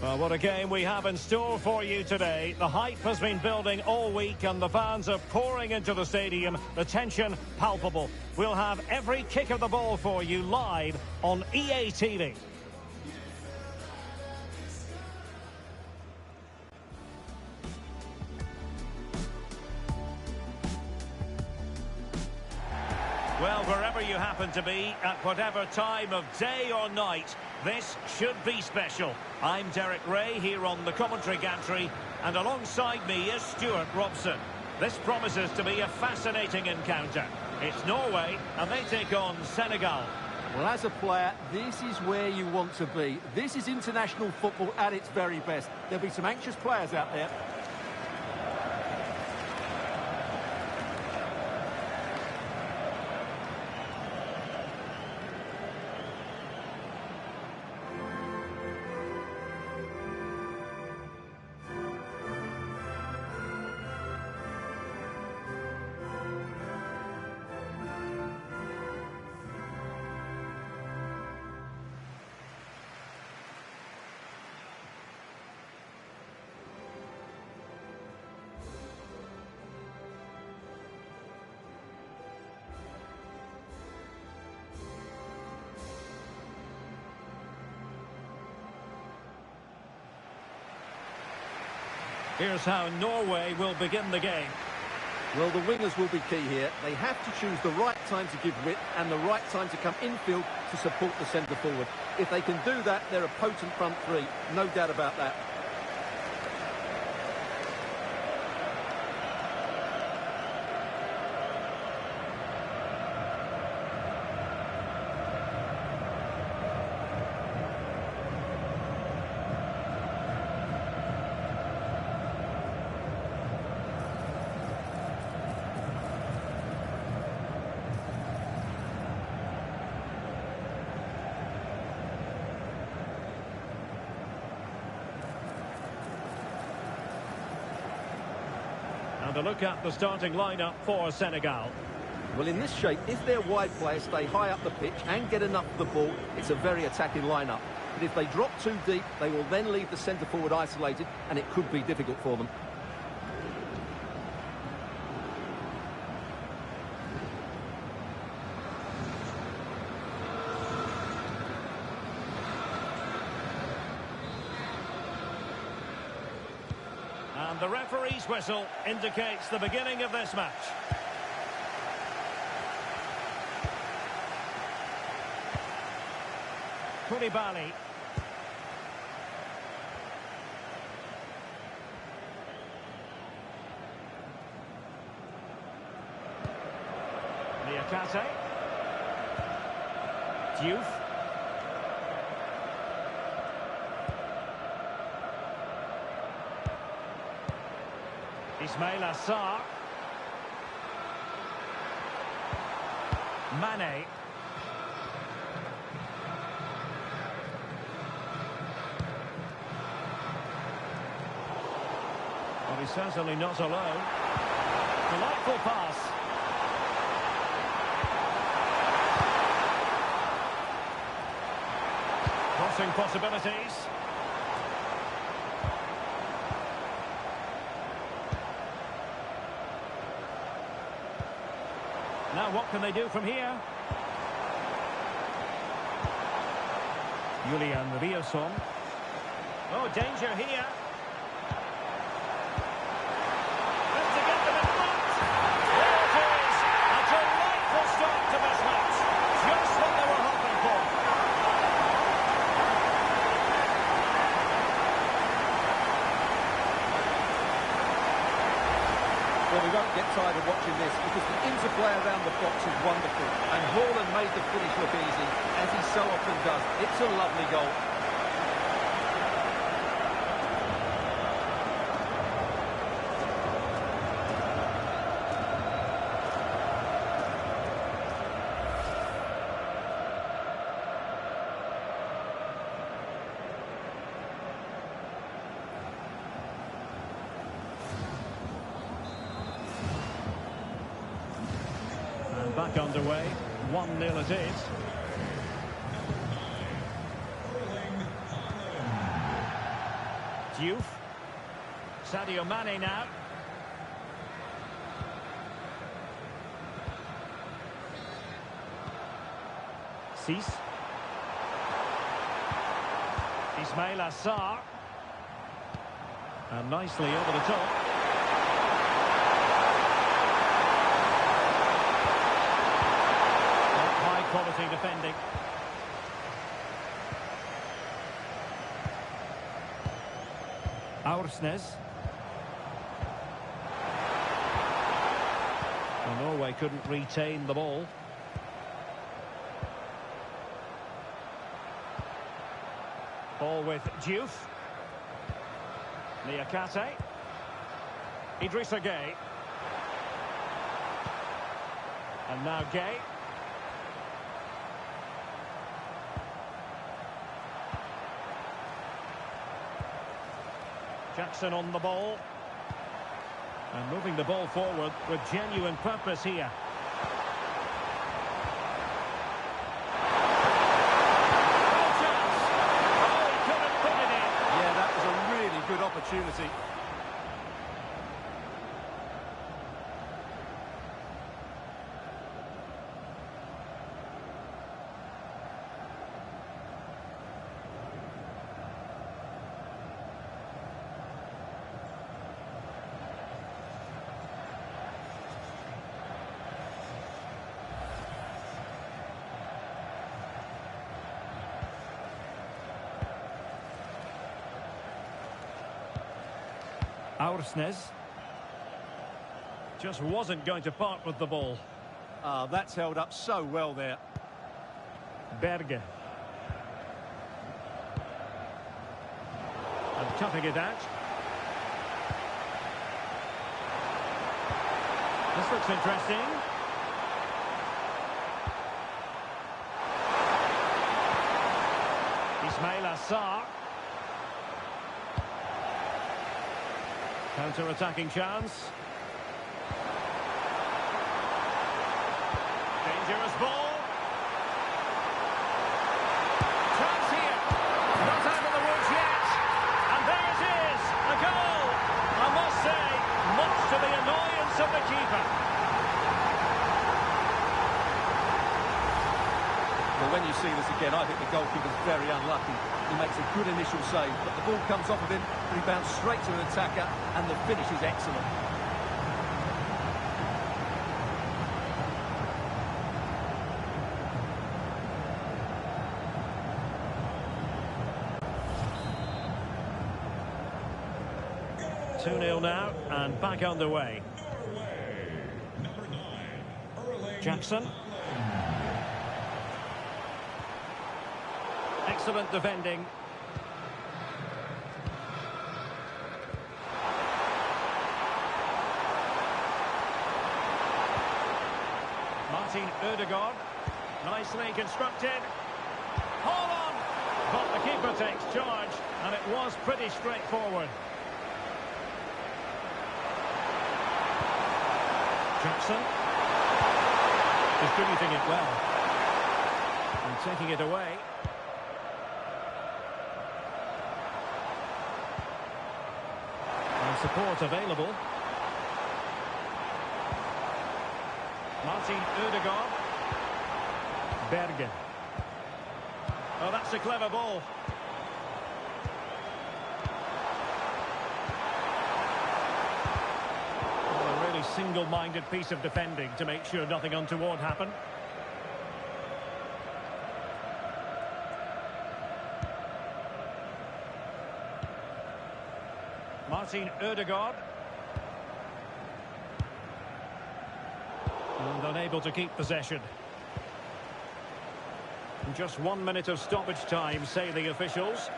Well, what a game we have in store for you today. The hype has been building all week and the fans are pouring into the stadium. The tension palpable. We'll have every kick of the ball for you live on EA TV. Well, wherever you happen to be, at whatever time of day or night, this should be special. I'm Derek Ray here on the commentary gantry, and alongside me is Stuart Robson. This promises to be a fascinating encounter. It's Norway, and they take on Senegal. Well, as a player, this is where you want to be. This is international football at its very best. There'll be some anxious players out there. Here's how Norway will begin the game. Well, the wingers will be key here. They have to choose the right time to give width and the right time to come infield to support the centre forward. If they can do that, they're a potent front three. No doubt about that. And a look at the starting lineup for Senegal. Well, in this shape, if their wide players stay high up the pitch and get enough of the ball, it's a very attacking lineup. But if they drop too deep, they will then leave the centre forward isolated, and it could be difficult for them. And the referee's whistle indicates the beginning of this match. Koulibaly. Niakate. Diouf. Ismail Assar. Mane. Well, he's certainly not alone. Delightful pass. Crossing possibilities. Now what can they do from here? Jullie. Oh, danger here. Has to get them in front. There it is. A delightful start to this match. Just what they were hoping for. Well, we won't get tired of watching this because the interplay around the box is wonderful. And Haaland made the finish look easy, as he so often does. It's a lovely goal. Back underway, 1-0 it is. youth. Sadio Mane now. Cis. Ismail Assar. And nicely over the top. High quality defending. Aursnes. Well, Norway couldn't retain the ball. Ball with Diouf. Niakate. Idrissa Gueye. And now Gueye. Jackson on the ball. And moving the ball forward with genuine purpose here. Good opportunity. Aursnes just wasn't going to part with the ball. That's held up so well there. Berge. And cutting it out. This looks interesting. Ismail Assar. Counter-attacking chance. Dangerous ball. Chance here. Not out of the woods yet. And there it is. A goal. I must say, much to the annoyance of the keeper. Well, when you see this again, I think the goalkeeper's very unlucky. He makes a good initial save, but the ball comes off of him, rebounds straight to an attacker, and the finish is excellent. Two 2-0 now, and back underway. Jackson. Excellent defending. Martin Ødegaard. Nicely constructed. Hold on! But the keeper takes charge, and it was pretty straightforward. Jackson. Distributing it well. And taking it away. Support available. Martin Ødegaard. Berge. Oh, that's a clever ball. Oh, a really single-minded piece of defending to make sure nothing untoward happened. Martin Ødegaard. And unable to keep possession. And just 1 minute of stoppage time, say the officials.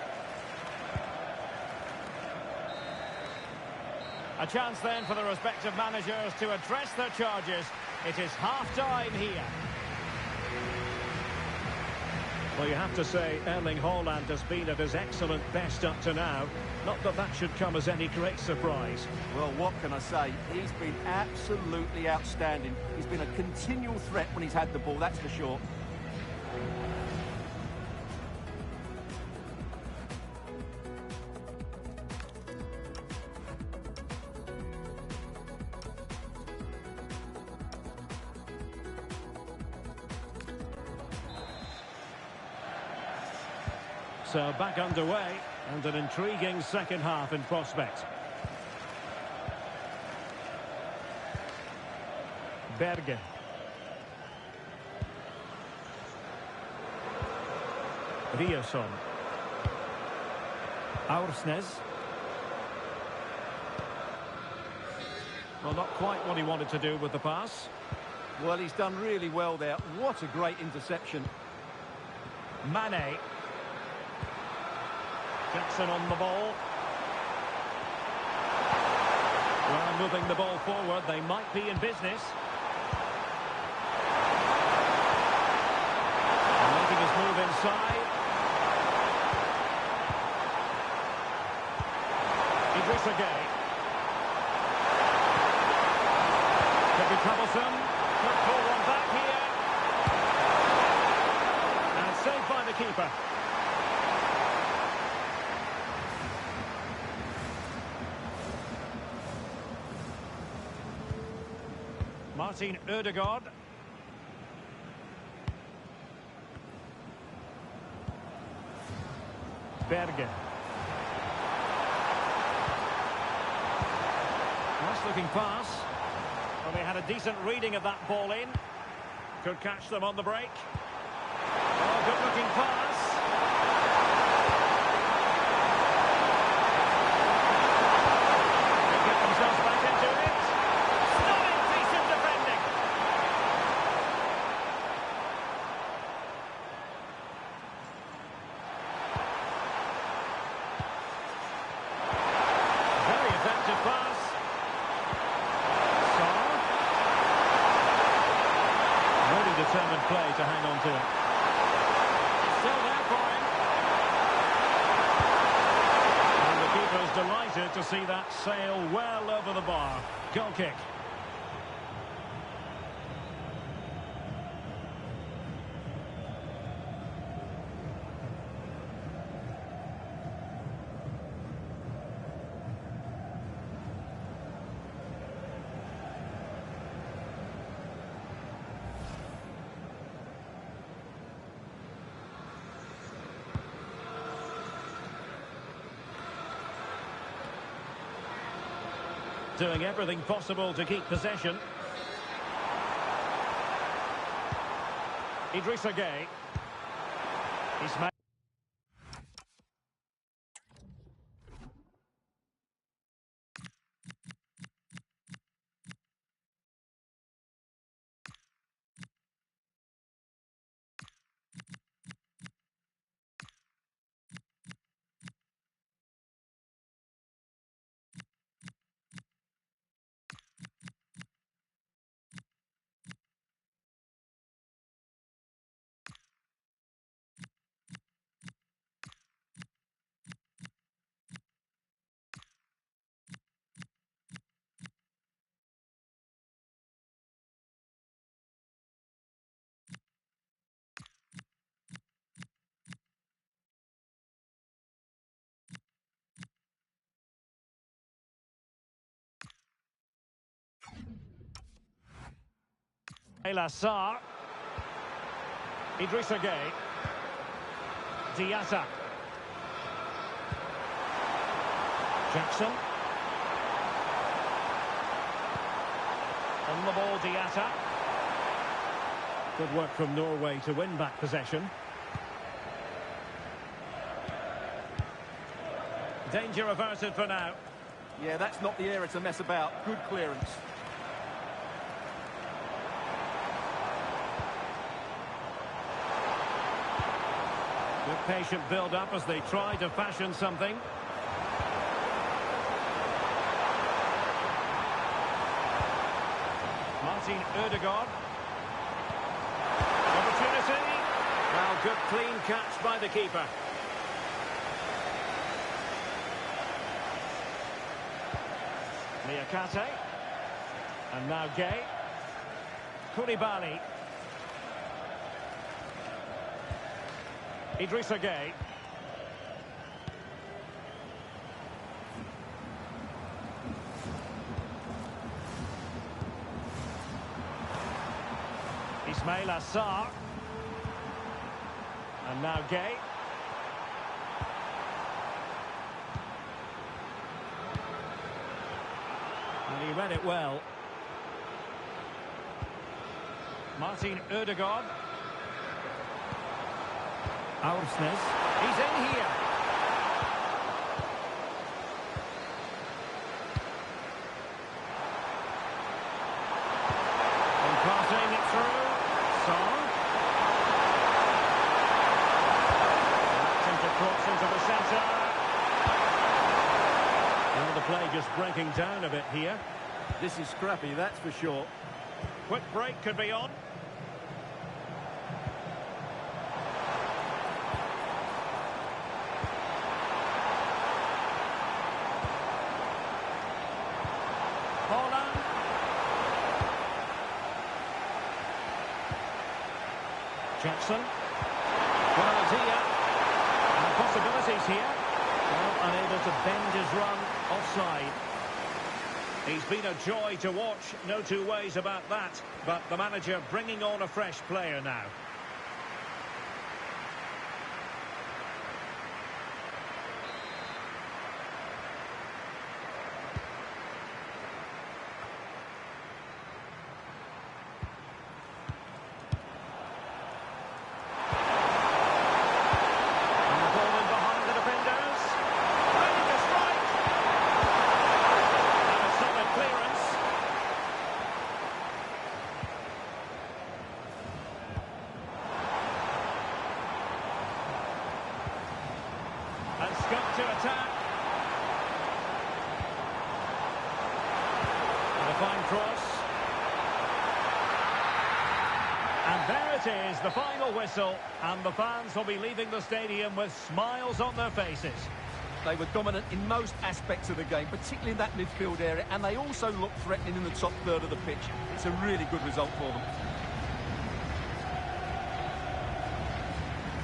A chance then for the respective managers to address their charges. It is half-time here. Well, you have to say Erling Haaland has been at his excellent best up to now. Not that that should come as any great surprise. Well, what can I say? He's been absolutely outstanding. He's been a continual threat when he's had the ball, that's for sure. So back underway, and an intriguing second half in prospect. Berge. Riasson. Aursnes. Well, not quite what he wanted to do with the pass. Well, he's done really well there. What a great interception. Mane. Jackson on the ball. Well, moving the ball forward, they might be in business. Making his move inside. Idrissa Gueye. Could be troublesome. Could pull one back here. And saved by the keeper. Martin Ødegaard. Berge. Nice looking pass. Well, they had a decent reading of that ball in. Could catch them on the break. Oh, good looking pass. They get themselves back into it. Stunning piece of defending. Very effective pass. Really determined play to hang on to it. It's still there for him. And the keeper's delighted to see that sail well over the bar. Goal kick. Doing everything possible to keep possession. Idrissa Gueye. Ismail. Sarr. Idrissa Gueye. Diatta. Jackson. On the ball, Diatta. Good work from Norway to win back possession. Danger averted for now. Yeah, that's not the area to mess about. Good clearance. Good patient build-up as they try to fashion something. Martin Ødegaard. Opportunity. Well, good clean catch by the keeper. Niakate. And now Gueye. Koulibaly. Idrissa Gueye. Ismail Sarr. And now Gueye. And he read it well. Martin Ødegaard. Aursnes. He's in here. And passing it through. Son. Acting to cross into the centre. And the play just breaking down a bit here. This is scrappy, that's for sure. Quick break could be on. Holland. Jackson. Guardia. And possibilities here. Well, unable to bend his run offside. He's been a joy to watch, no two ways about that. But the manager bringing on a fresh player now. And scope to attack. And a fine cross. And there it is, the final whistle. And the fans will be leaving the stadium with smiles on their faces. They were dominant in most aspects of the game, particularly in that midfield area, and they also looked threatening in the top third of the pitch. It's a really good result for them.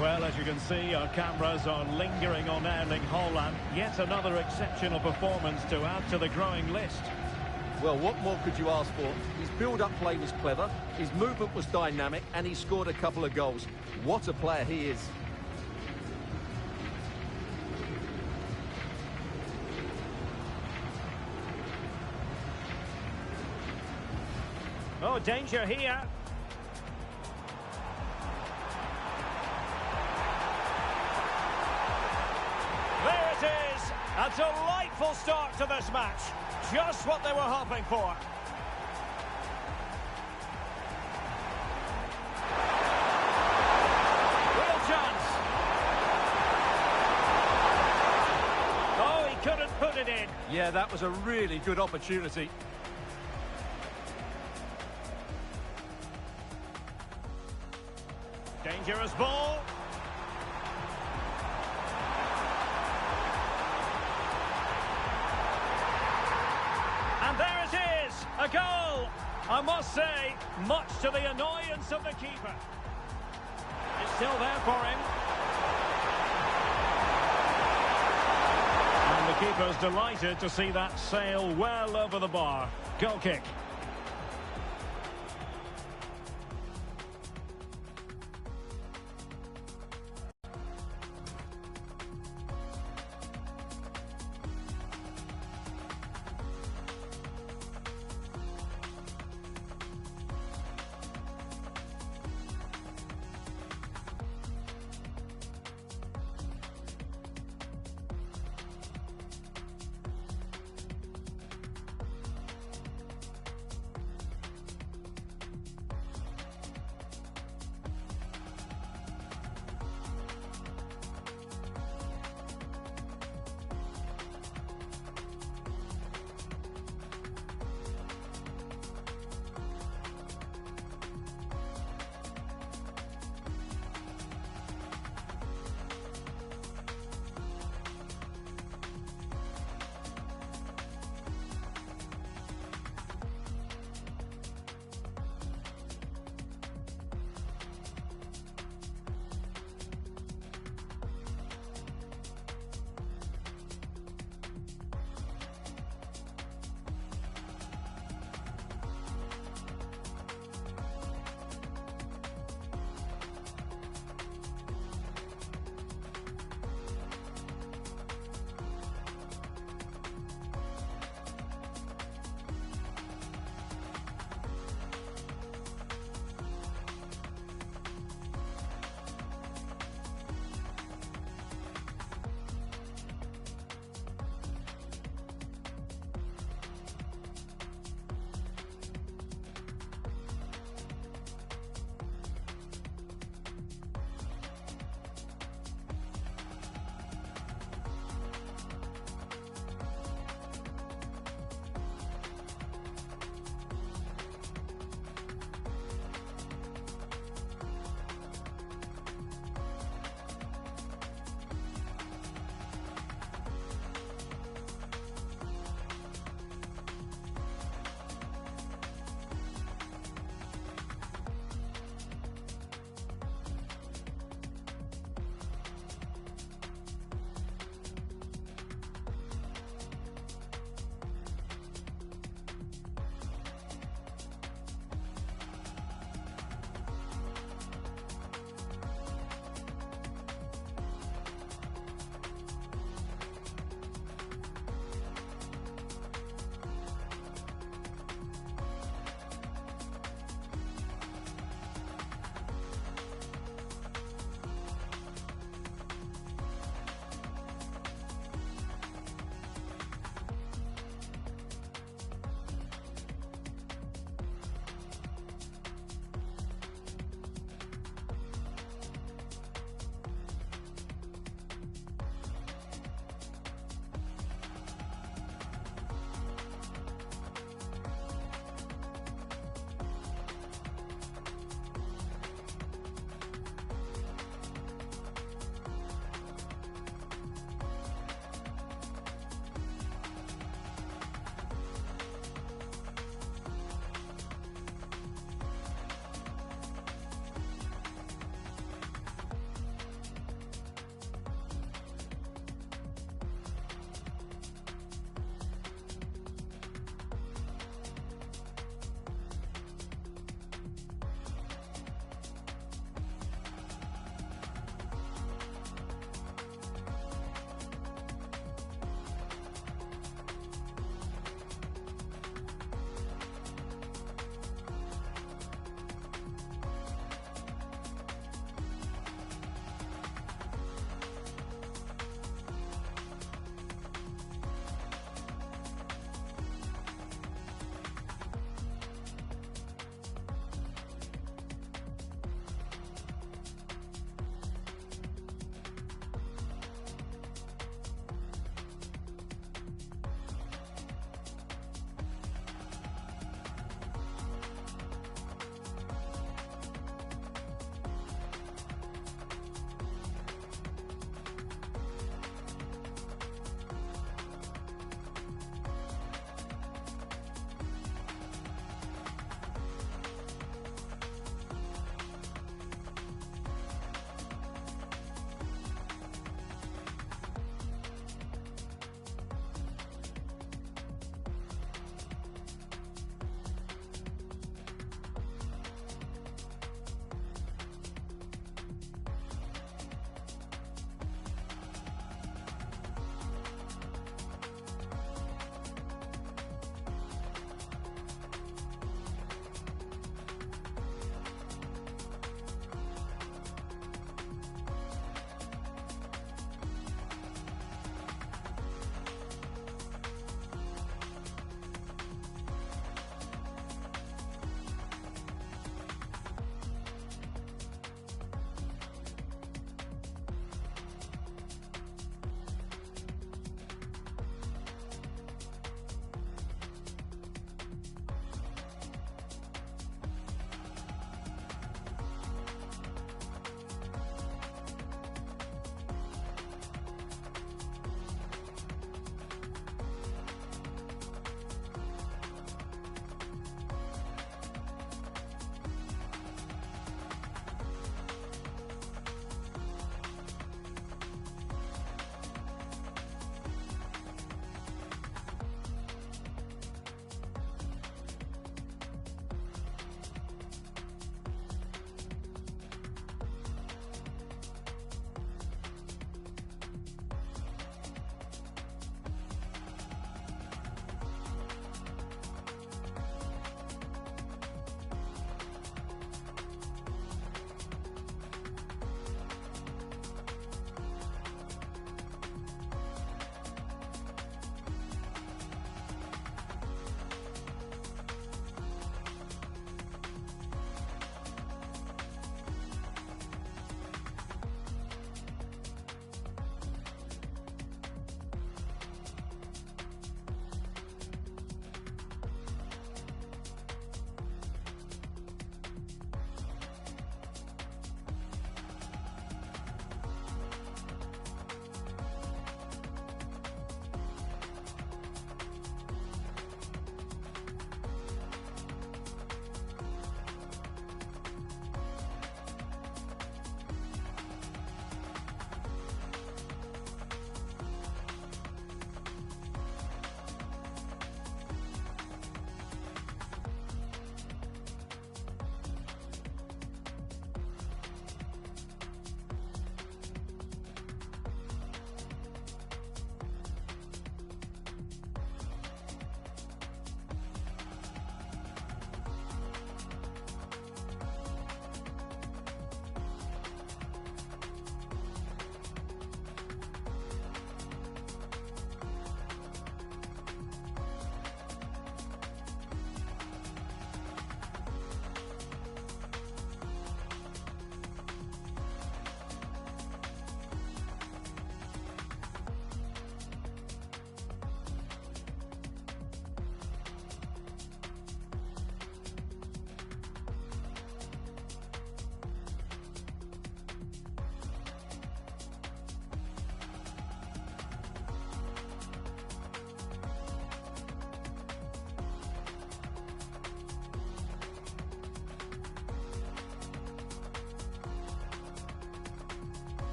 Well, as you can see, our cameras are lingering on Erling Haaland. Yet another exceptional performance to add to the growing list. Well, what more could you ask for? His build-up play was clever, his movement was dynamic, and he scored a couple of goals. What a player he is. Oh, danger here. There it is! A delightful start to this match. Just what they were hoping for. Real chance. Oh, he couldn't put it in. Yeah, that was a really good opportunity. Dangerous ball. And there it is, a goal. I must say, much to the annoyance of the keeper. It's still there for him. And the keeper's delighted to see that sail well over the bar. Goal kick.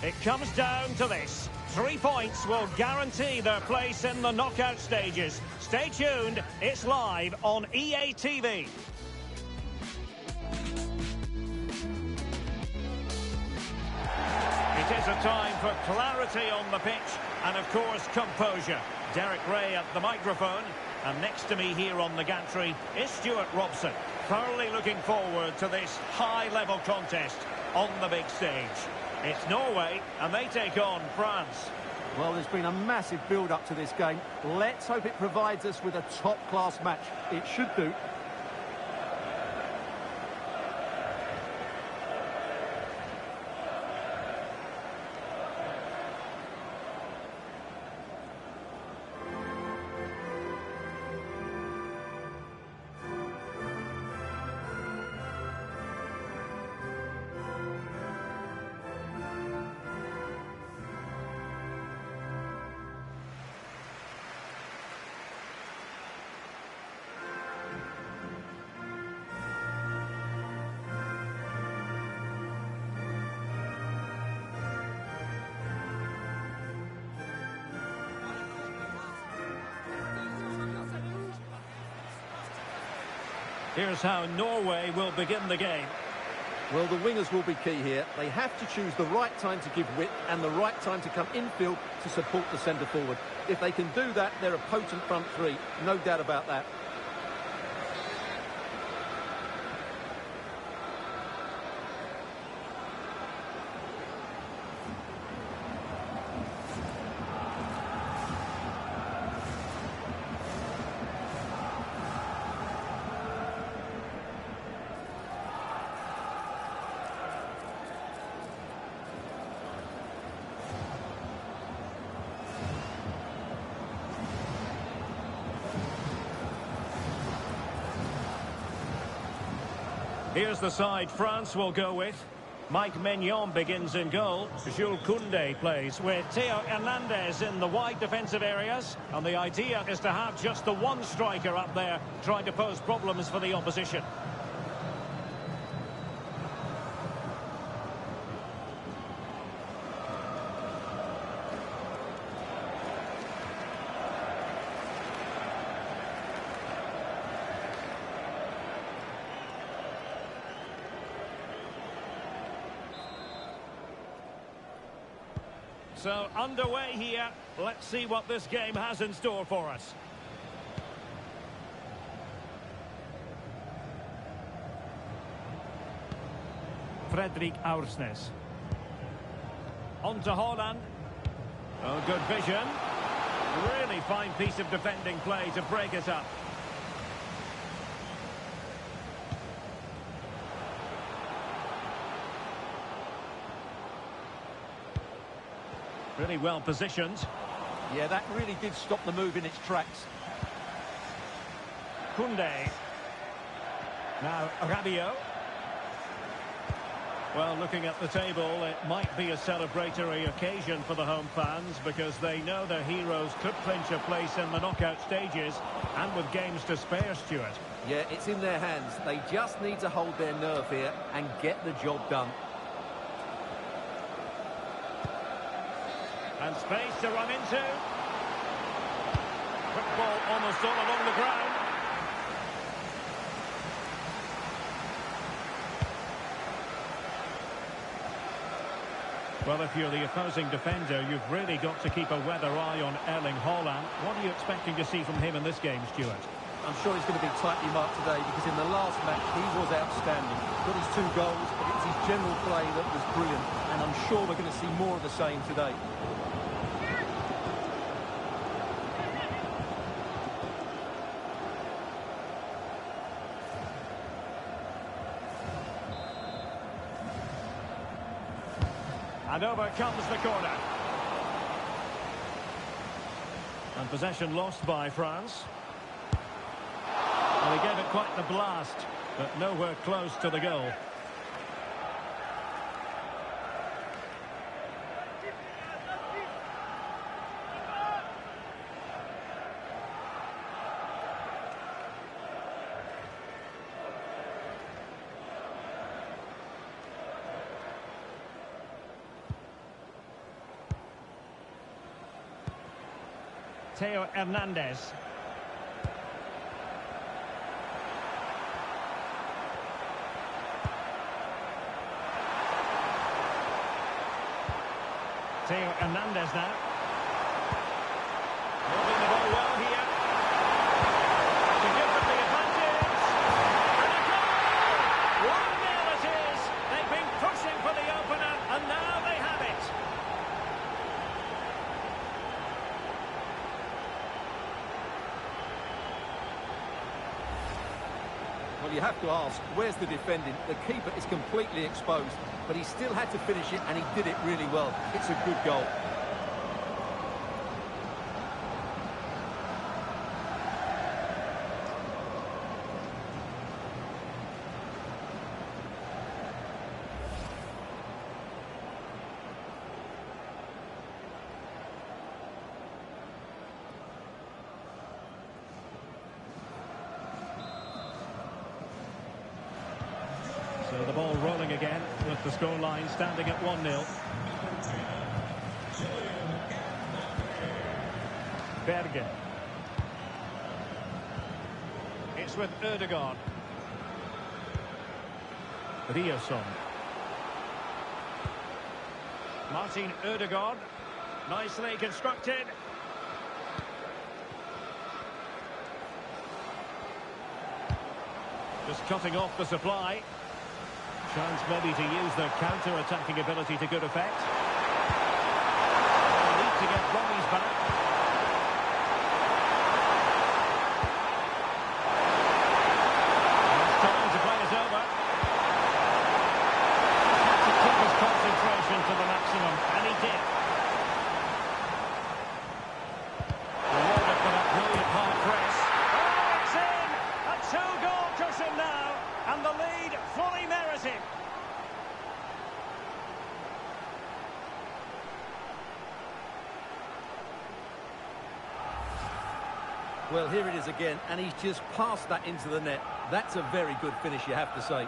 It comes down to this. 3 points will guarantee their place in the knockout stages. Stay tuned, it's live on EA TV. It is a time for clarity on the pitch and, of course, composure. Derek Ray at the microphone, and next to me here on the gantry is Stuart Robson, thoroughly looking forward to this high-level contest on the big stage. It's Norway, and they take on France. Well, there's been a massive build-up to this game. Let's hope it provides us with a top-class match. It should do. Here's how Norway will begin the game. Well, the wingers will be key here. They have to choose the right time to give width and the right time to come infield to support the centre-forward. If they can do that, they're a potent front three. No doubt about that. Here's the side France will go with. Mike Maignan begins in goal. Jules Koundé plays with Theo Hernandez in the wide defensive areas. And the idea is to have just the one striker up there trying to pose problems for the opposition. So, underway here. Let's see what this game has in store for us. Fredrik Aursnes. On to Holland. Oh, good vision. Really fine piece of defending play to break it up. Really well positioned. Yeah, that really did stop the move in its tracks. Koundé. Now Rabiot. Well, looking at the table, it might be a celebratory occasion for the home fans because they know their heroes could clinch a place in the knockout stages and with games to spare, Stuart. Yeah, it's in their hands. They just need to hold their nerve here and get the job done. And space to run into. Quick ball almost all along the ground. Well, if you're the opposing defender, you've really got to keep a weather eye on Erling Haaland. What are you expecting to see from him in this game, Stuart? I'm sure he's going to be tightly marked today because in the last match he was outstanding. Got his 2 goals, but it's his general play that was brilliant. And I'm sure we're going to see more of the same today. And over comes the corner. And possession lost by France. Well, he gave it quite the blast, but nowhere close to the goal. Theo Hernandez. Theo Hernandez now. Moving the ball well here. To give them the advantage. And a goal! 1-0 it is. They've been pushing for the opener, and now they have it. Well, you have to ask, where's the defending? The keeper is completely exposed, but he still had to finish it, and he did it really well. It's a good goal. So the ball rolling again with the scoreline standing at 1-0. Bergen. It's with Ødegaard. Riasson. Martin Ødegaard. Nicely constructed. Just cutting off the supply. Chance maybe to use their counter-attacking ability to good effect. They need to get Robbie's back. It's time to play it over. Had to keep his concentration to the maximum, and he did. Rewarded for that brilliant hard press. Oh, it's in! A 2-goal cushion now, and the lead fully merited. Well, here it is again, and he's just passed that into the net. That's a very good finish, you have to say.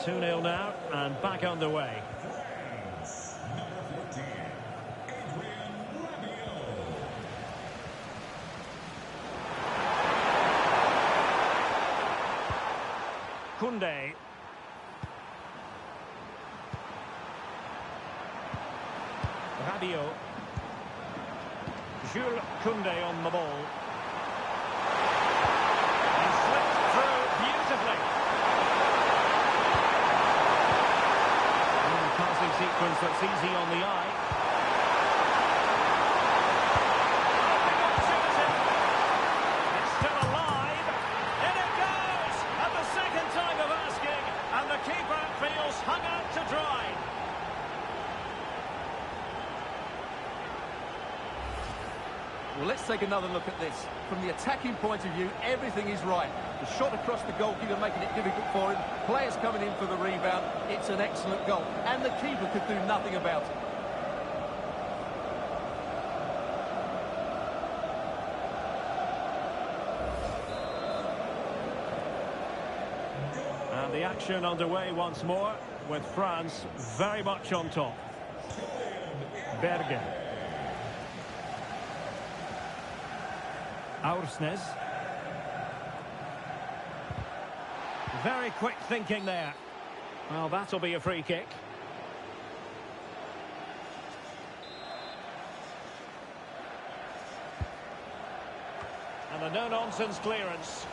Goal. 2-0 now, and back underway. Koundé. Rabiot. Jules Koundé on the ball. He slipped through beautifully. Passing sequence that's easy on the eye. It's still alive. In it goes! And the Well, let's take another look at this. From the attacking point of view, everything is right. The shot across the goalkeeper making it difficult for him. Players coming in for the rebound. It's an excellent goal. And the keeper could do nothing about it. And the action underway once more, with France very much on top. Bergen. Aursnes. Very quick thinking there. Well, that'll be a free kick. And a no-nonsense clearance.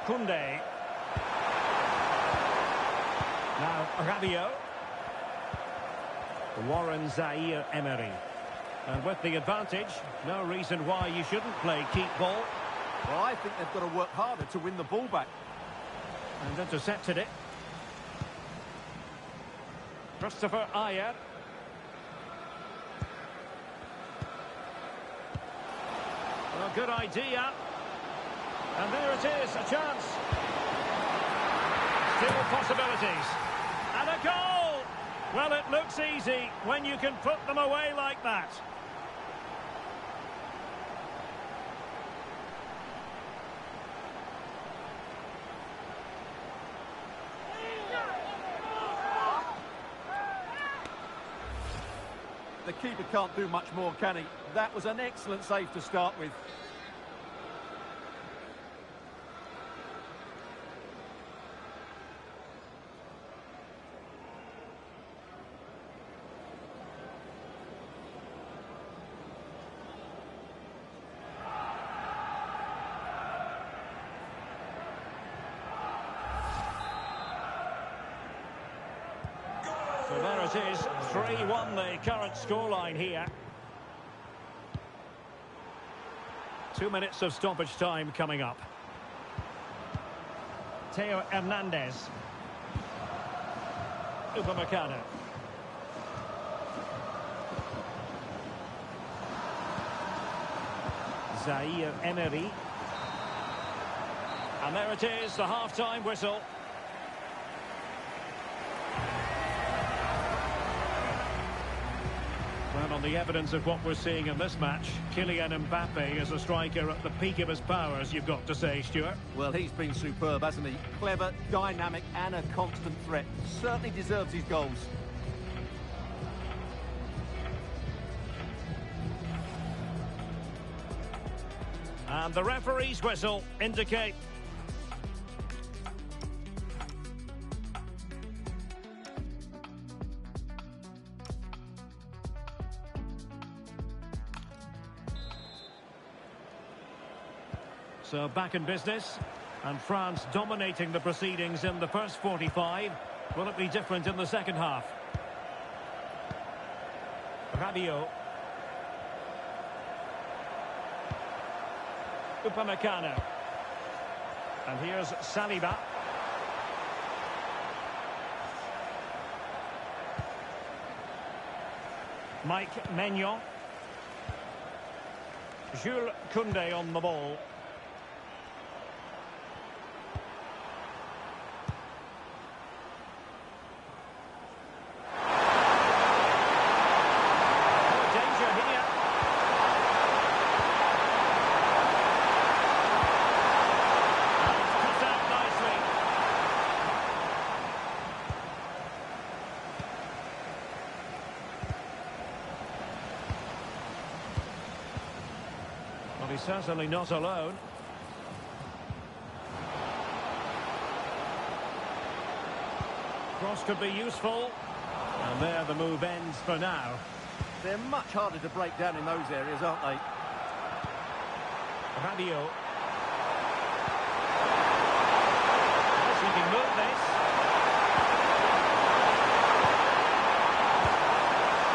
Koundé. Now Rabiot. Warren Zaire-Emery. And with the advantage, no reason why you shouldn't play keep ball. Well, I think they've got to work harder to win the ball back. And intercepted it. Christopher Ayer. Well, good idea. And there it is, a chance. Still possibilities. And a goal! Well, it looks easy when you can put them away like that. The keeper can't do much more, can he? That was an excellent save to start with. So there it is, 3-1 the current scoreline here. 2 minutes of stoppage time coming up. Theo Hernandez. Upamecano. Zaire-Emery. And there it is, the half-time whistle. Well, on the evidence of what we're seeing in this match, Kylian Mbappe is a striker at the peak of his powers, you've got to say, Stuart. Well, he's been superb, hasn't he? Clever, dynamic and a constant threat. Certainly deserves his goals. And the referee's whistle indicate... So back in business, and France dominating the proceedings in the first 45. Will it be different in the second half? Rabiot. Upamecano. And here's Saliba. Mike Maignan. Jules Koundé on the ball. He's certainly not alone. Cross could be useful. And there the move ends for now. They're much harder to break down in those areas, aren't they? Rabiot. Yes, he can move this.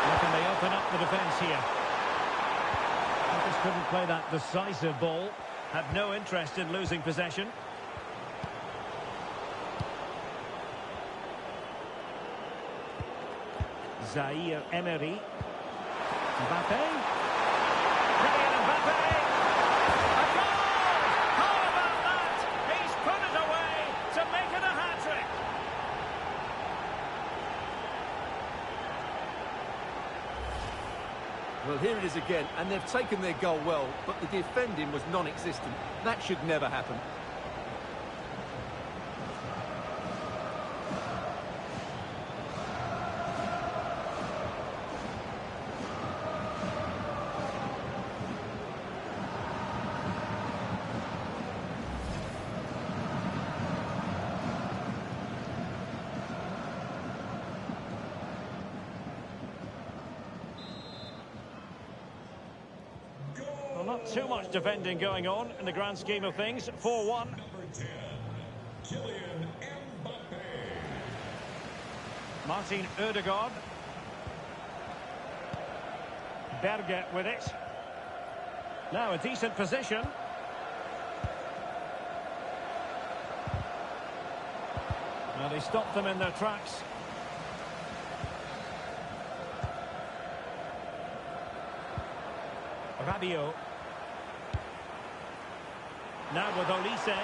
How can they open up the defence here? Just couldn't play that decisive ball. Had no interest in losing possession. Zaire Emery. Mbappe. Kylian Mbappe. A goal! How about that? He's put it away to make it a hat-trick. Well, here it is again, and they've taken their goal well, but the defending was non-existent. That should never happen. Well, not too much defending going on in the grand scheme of things. 4-1. Number 10, Kylian Mbappe. Martin Ødegaard. Berge with it. Now a decent position. Well, he stopped them in their tracks. Rabiot. Now with Olise. Well,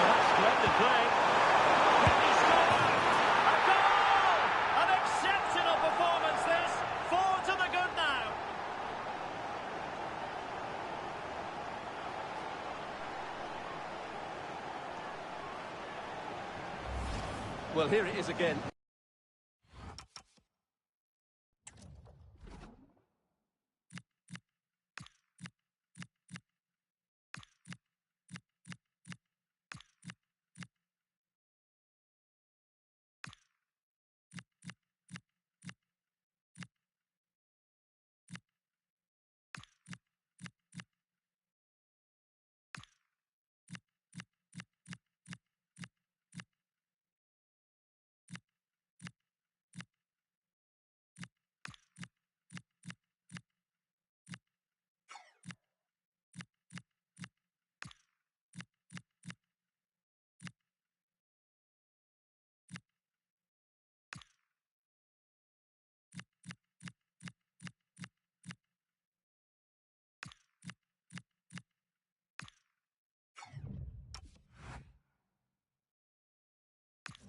that's splendid play. Can he score? A goal! An exceptional performance this. 4 to the good now. Well, here it is again.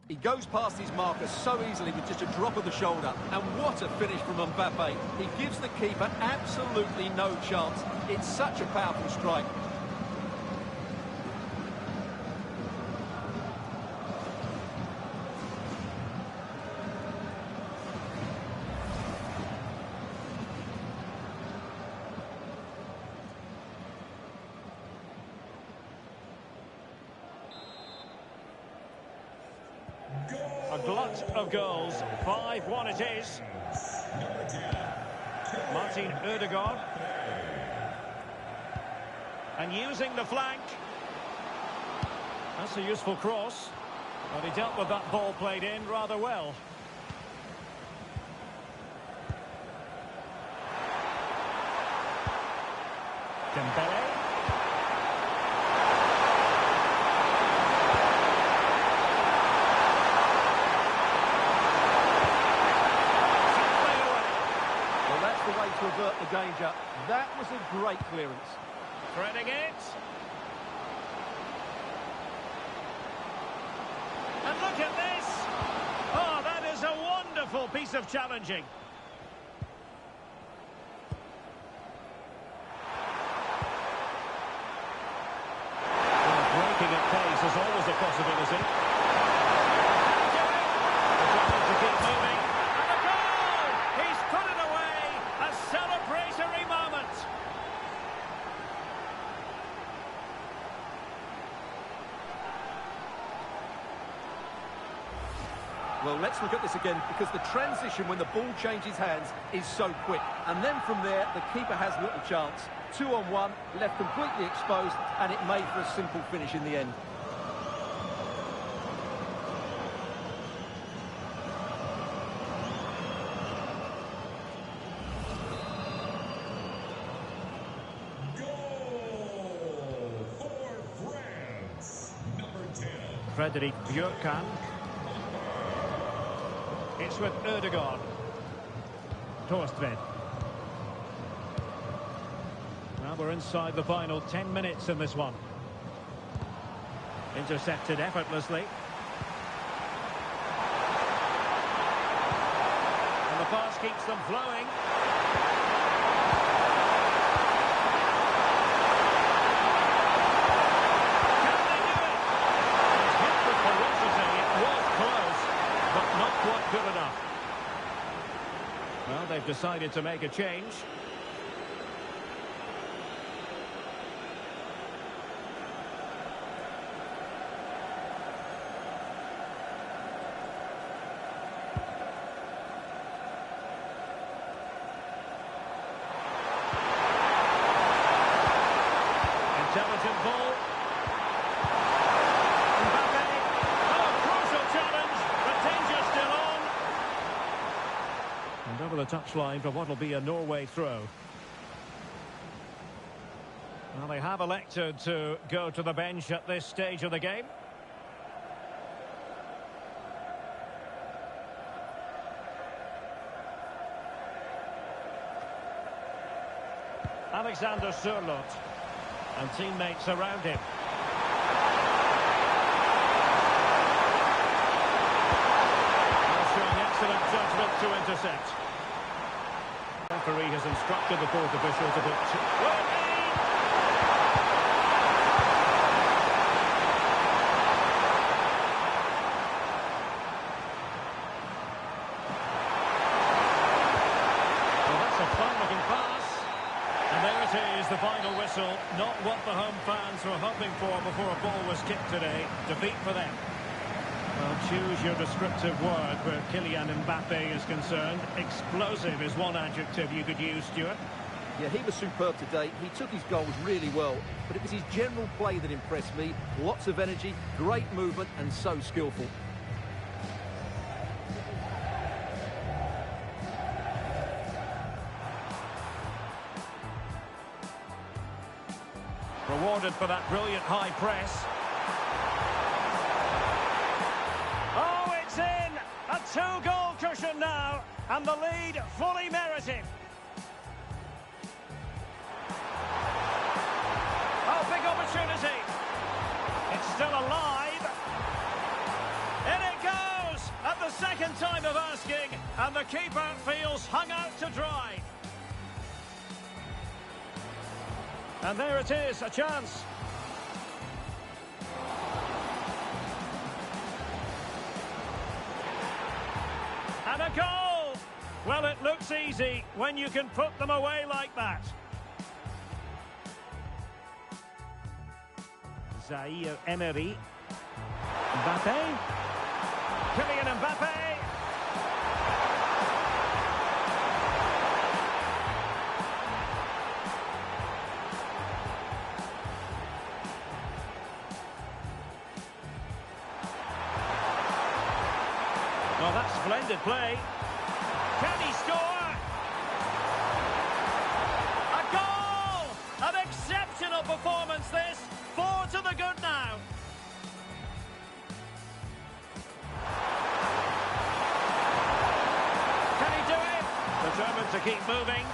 He goes past his marker so easily with just a drop of the shoulder. And what a finish from Mbappe. He gives the keeper absolutely no chance. It's such a powerful strike. A glut of goals. 5-1 it is. Number 10, Martin Ødegaard. And using the flank. That's a useful cross. But he dealt with that ball played in rather well. Dembele. To avert the danger. That was a great clearance. Threading it. And look at this. Oh, that is a wonderful piece of challenging. Well, breaking at pace is always a possibility. To keep moving. And a goal! He's put it away. A celebratory moment. Well, let's look at this again, because the transition when the ball changes hands is so quick. And then from there, the keeper has little chance. 2-on-1, left completely exposed, and it made for a simple finish in the end. goal for France. Frederick Björkan. It's with Ødegaard. Torstvedt. Well, we're inside the final 10 minutes in this one. Intercepted effortlessly. And the pass keeps them flowing. Can they do it? It's hit with ferocity. It was close, but not quite good enough. Well, they've decided to make a change. Intelligent ball. Mbappe. Oh, crucial challenge. The danger still on. And over the touchline for what will be a Norway throw. Well, they have elected to go to the bench at this stage of the game. Alexander Sørloth. And teammates around him. They're showing excellent judgment to intercept. The referee has instructed the fourth official to put... Well, that's a fun-looking pass. And there it is, the final whistle. Not what the home fans were hoping for before a ball was kicked today. Defeat for them. Well, choose your descriptive word where Kylian Mbappe is concerned. Explosive is one adjective you could use, Stuart. Yeah, he was superb today. He took his goals really well, but it was his general play that impressed me. Lots of energy, great movement, and so skillful. Rewarded for that brilliant high press. Oh, it's in! A two-goal cushion now, and the lead fully merited. Oh, big opportunity. It's still alive. In it goes! At the second time of asking, and the keeper feels hung out to dry. And there it is, a chance. And a goal! Well, it looks easy when you can put them away like that. Zaire Emery. Mbappe. Kylian Mbappe. Well, that's splendid play. Can he score? A goal! An exceptional performance, this. 4 to the good now. Can he do it? Determined to keep moving.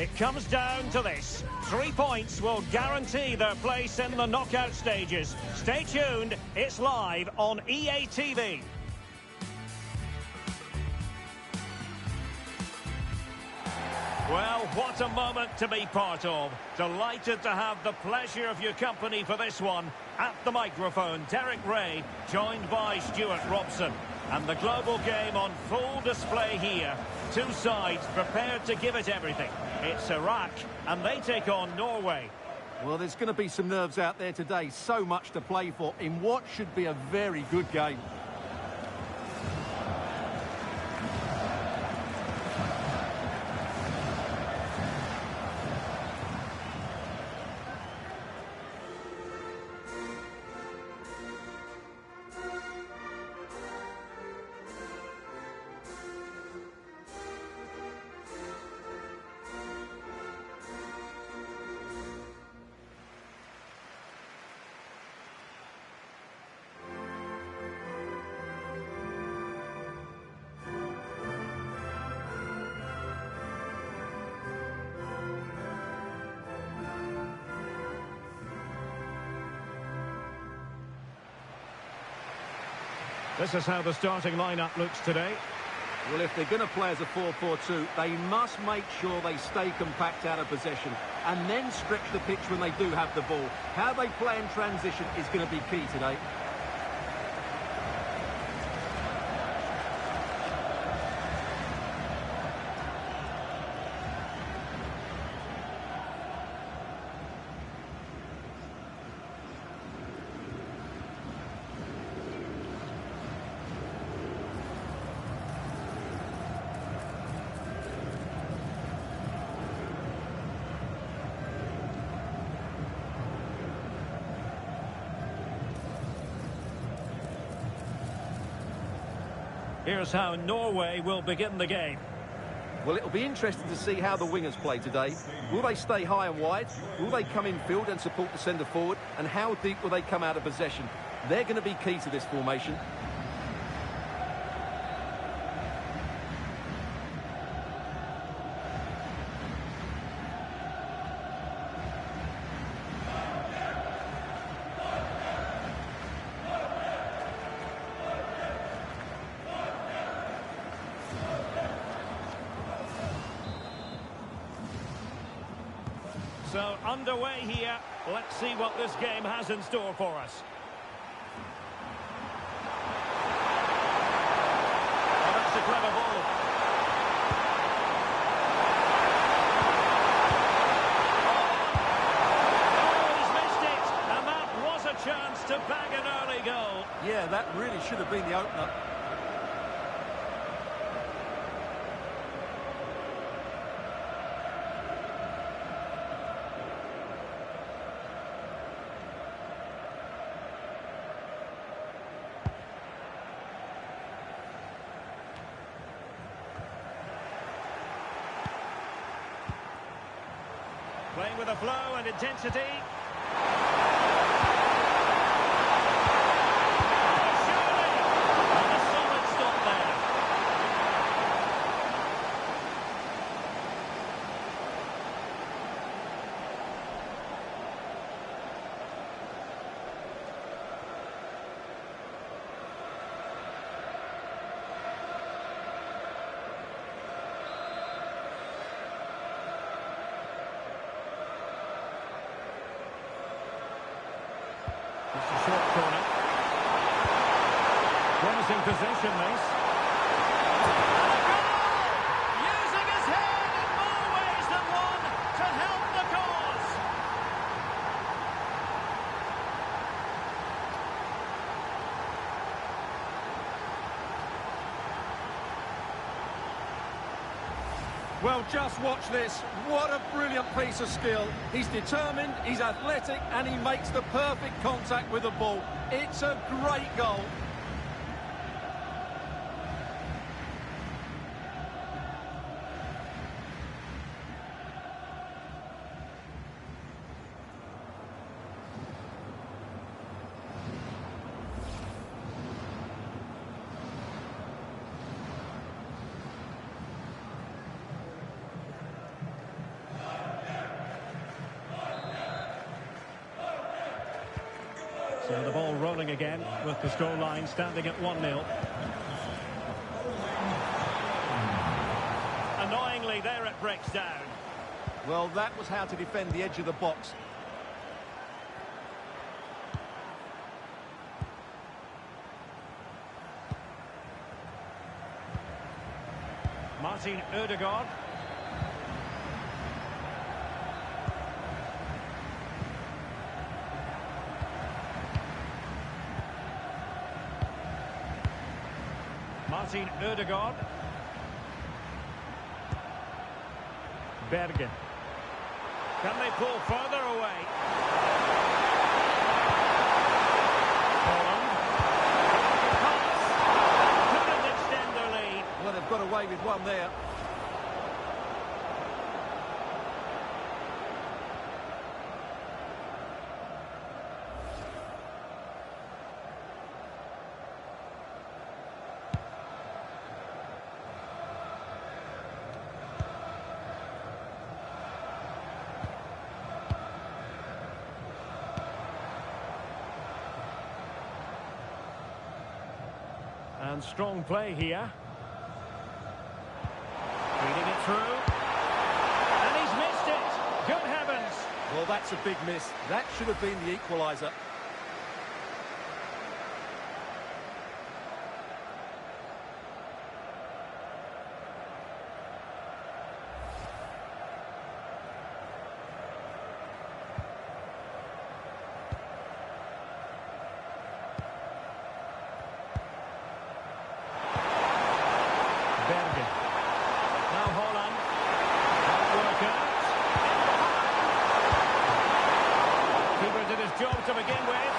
It comes down to this. 3 points will guarantee their place in the knockout stages. Stay tuned. It's live on EA TV. Well, what a moment to be part of. Delighted to have the pleasure of your company for this one. At the microphone, Derek Ray, joined by Stuart Robson. And the global game on full display here. Two sides prepared to give it everything. It's Iraq, and they take on Norway. Well, there's going to be some nerves out there today. So much to play for in what should be a very good game. This is how the starting lineup looks today. Well, if they're going to play as a 4-4-2, they must make sure they stay compact out of possession and then stretch the pitch when they do have the ball. How they play in transition is going to be key today. Here's how Norway will begin the game. Well, it'll be interesting to see how the wingers play today. Will they stay high and wide? Will they come in field and support the centre forward? And how deep will they come out of possession? They're going to be key to this formation. So, underway here. Let's see what this game has in store for us. Oh, that's a clever ball. Oh, he's missed it. And that was a chance to bag an early goal. Yeah, that really should have been the opener. Playing with a flow and intensity. Surely! And a solid stop there. It's a short corner. Promising possession, this. And a goal! Using his head in more ways than one to help the cause. Well, just watch this. What a brilliant piece of skill. He's determined, he's athletic, and he makes the perfect contact with the ball. It's a great goal. So the ball rolling again with the scoreline standing at 1-0. Annoyingly, there it breaks down. Well, that was how to defend the edge of the box. Martin Ødegaard. Martin Ødegaard. Bergen. Can they pull further away? Holland. Couldn't extend their lead. Well, they've got away with one there. And strong play here. Reading it through. And he's missed it. Good heavens. Well, that's a big miss. That should have been the equaliser. Bergen. Now Holland. That work out. Keeper did his job to begin with.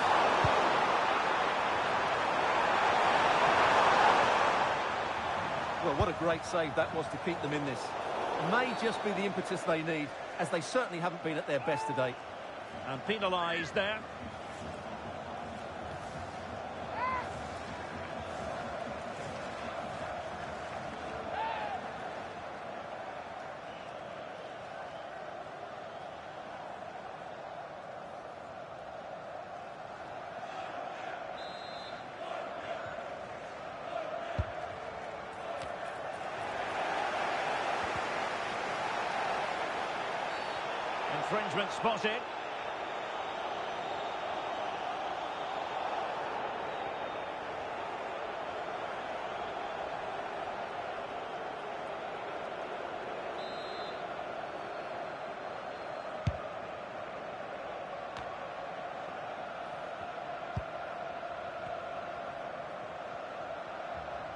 Well, what a great save that was to keep them in this. May just be the impetus they need, as they certainly haven't been at their best today. And penalised there. Infringement spotted.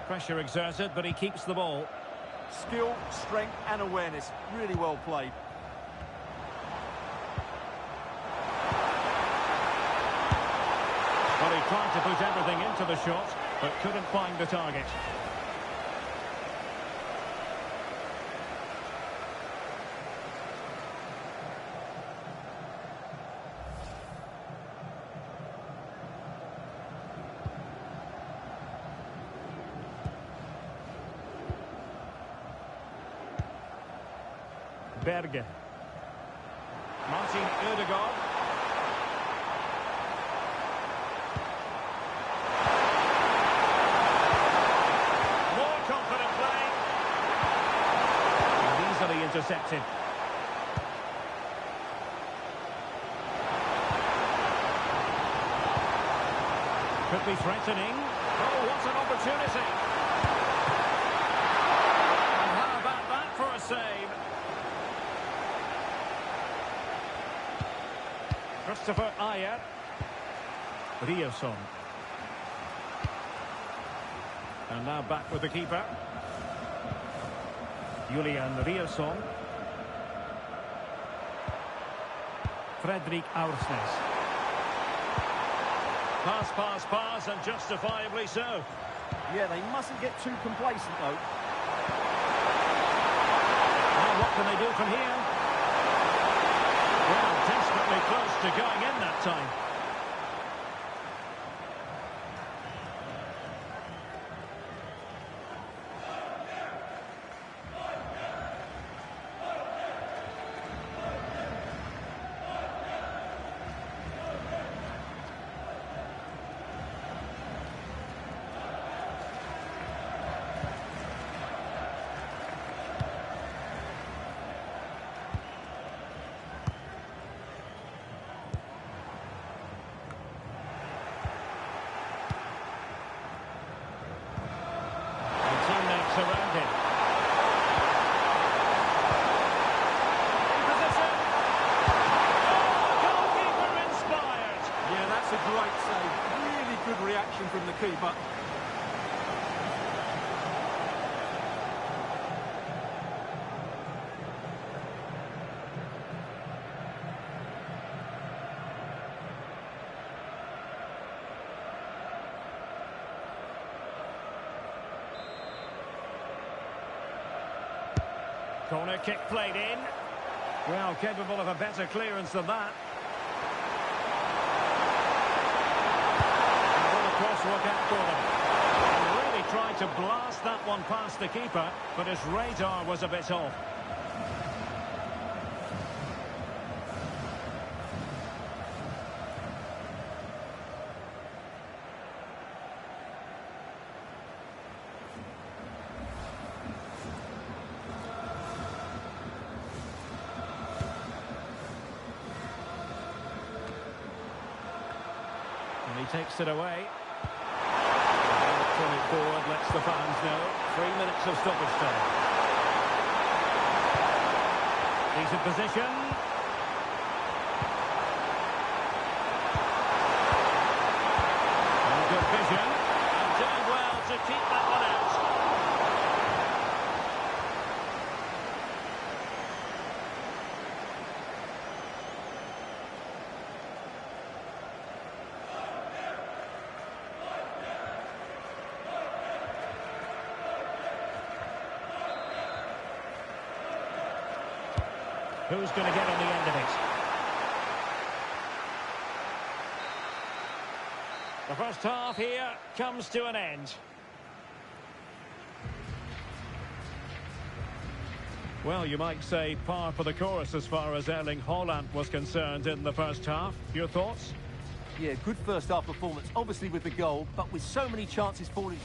Pressure exerted, but he keeps the ball. Skill, strength and awareness. Really well played. Well, he tried to put everything into the shot, but couldn't find the target. Bergen. Martin Ødegaard. More confident play. And easily intercepted. Could be threatening. Oh, what an opportunity. And how about that for a save? Christopher Ayer. Riosson. And now back with the keeper. Julian Riosson. Fredrik Aursnes. Pass, pass, pass, and justifiably so. Yeah, they mustn't get too complacent, though. Now what can they do from here? Well, desperately close to going in that time. keeper. Corner kick played in. Well, capable of a better clearance than that. And what a crosswork out for them. He really tried to blast that one past the keeper, but his radar was a bit off. And he takes it away. Turn it forward, lets the fans know. 3 minutes of stoppage time. Decent position. And good vision. And doing well to keep that one out. Who's going to get on the end of it? The first half here comes to an end. Well, you might say par for the course as far as Erling Haaland was concerned in the first half. Your thoughts? Yeah, good first half performance, obviously with the goal, but with so many chances falling.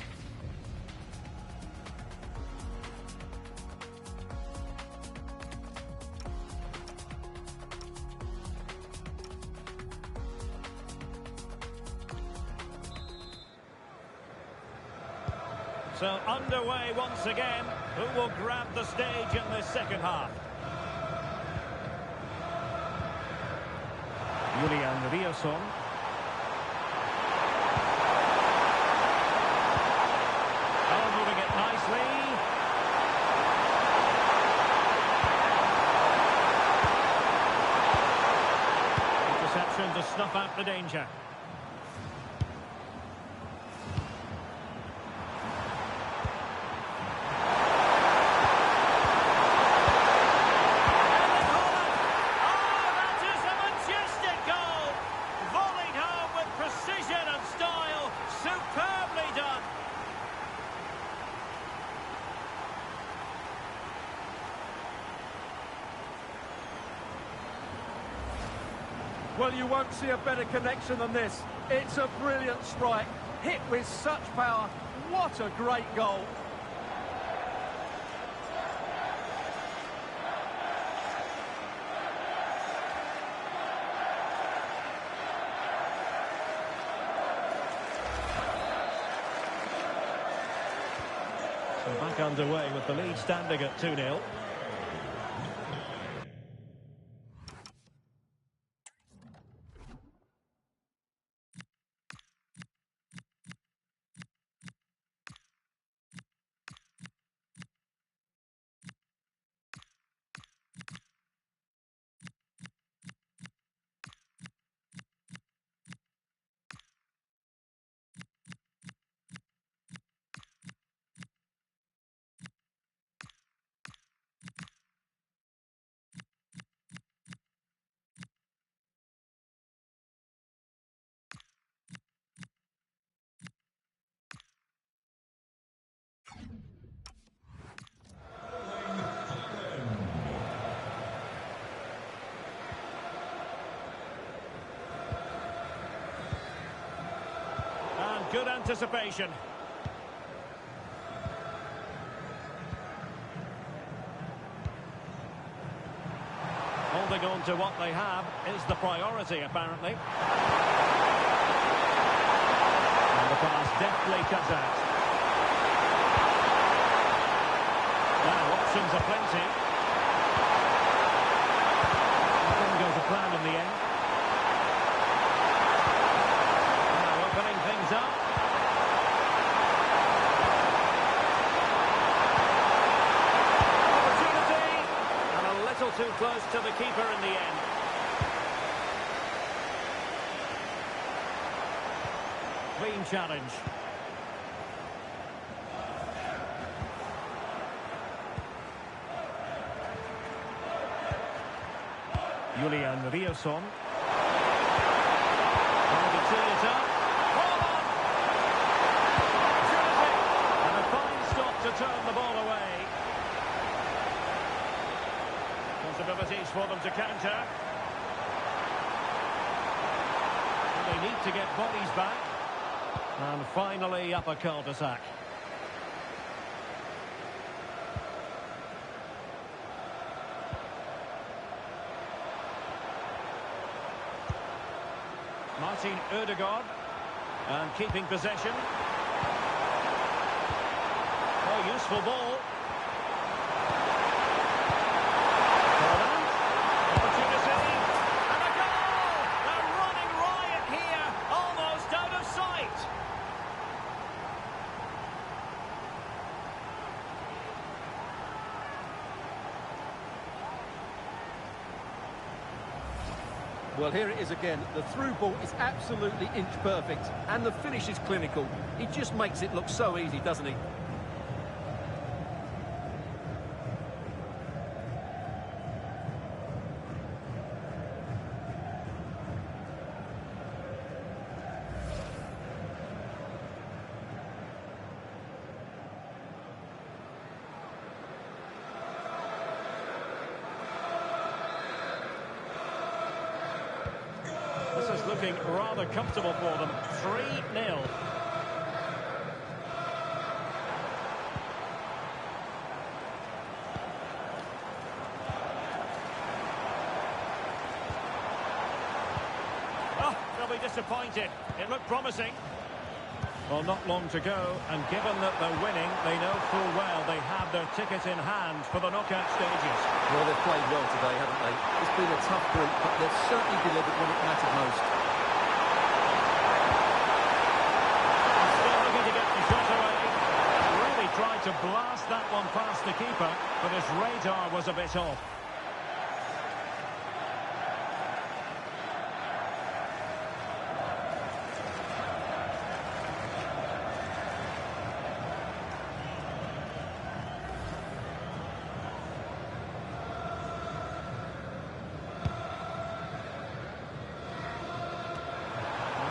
So underway once again. Who will grab the stage in this second half? Jullie moving it nicely. Interception to snuff out the danger. Well, you won't see a better connection than this. It's a brilliant strike, hit with such power. What a great goal. So back underway with the lead standing at 2-0. Good anticipation. Holding on to what they have is the priority, apparently. And the pass deftly cut out. Now, options are plenty. It didn't go to plan in the end. Now, opening things up. too close to the keeper in the end. Clean challenge. Julian Riosson. Trying to tee it up. Terrific! And a fine stop to turn the ball away. Possibilities for them to counter. And they need to get bodies back. And finally up a cul-de-sac. Martin Ødegaard, and keeping possession. Oh, useful ball. Opportunity, and a goal! They're running riot here, almost out of sight. Well, here it is again. The through ball is absolutely inch perfect, and the finish is clinical. He just makes it look so easy, doesn't he? This is looking rather comfortable for them. 3-0. Oh, they'll be disappointed. It looked promising. Well, not long to go, and given that they're winning, they know full well they have their ticket in hand for the knockout stages. Well, they've played well today, haven't they? It's been a tough group, but they've certainly delivered when it mattered most. Still looking to get the shot away. Really tried to blast that one past the keeper, but his radar was a bit off.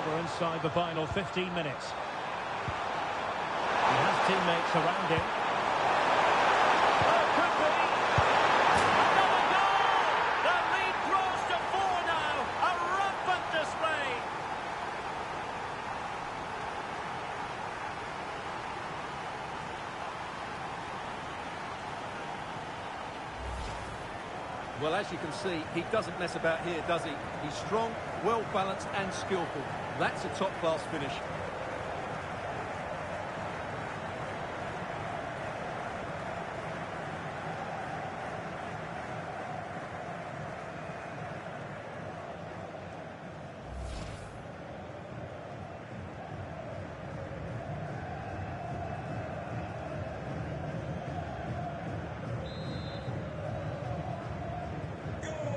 We're inside the final 15 minutes. He has teammates around him. Oh, could be! Another goal! The lead grows to 4 now. A rampant display. Well, as you can see, he doesn't mess about here, does he? He's strong, well-balanced and skillful. That's a top-class finish.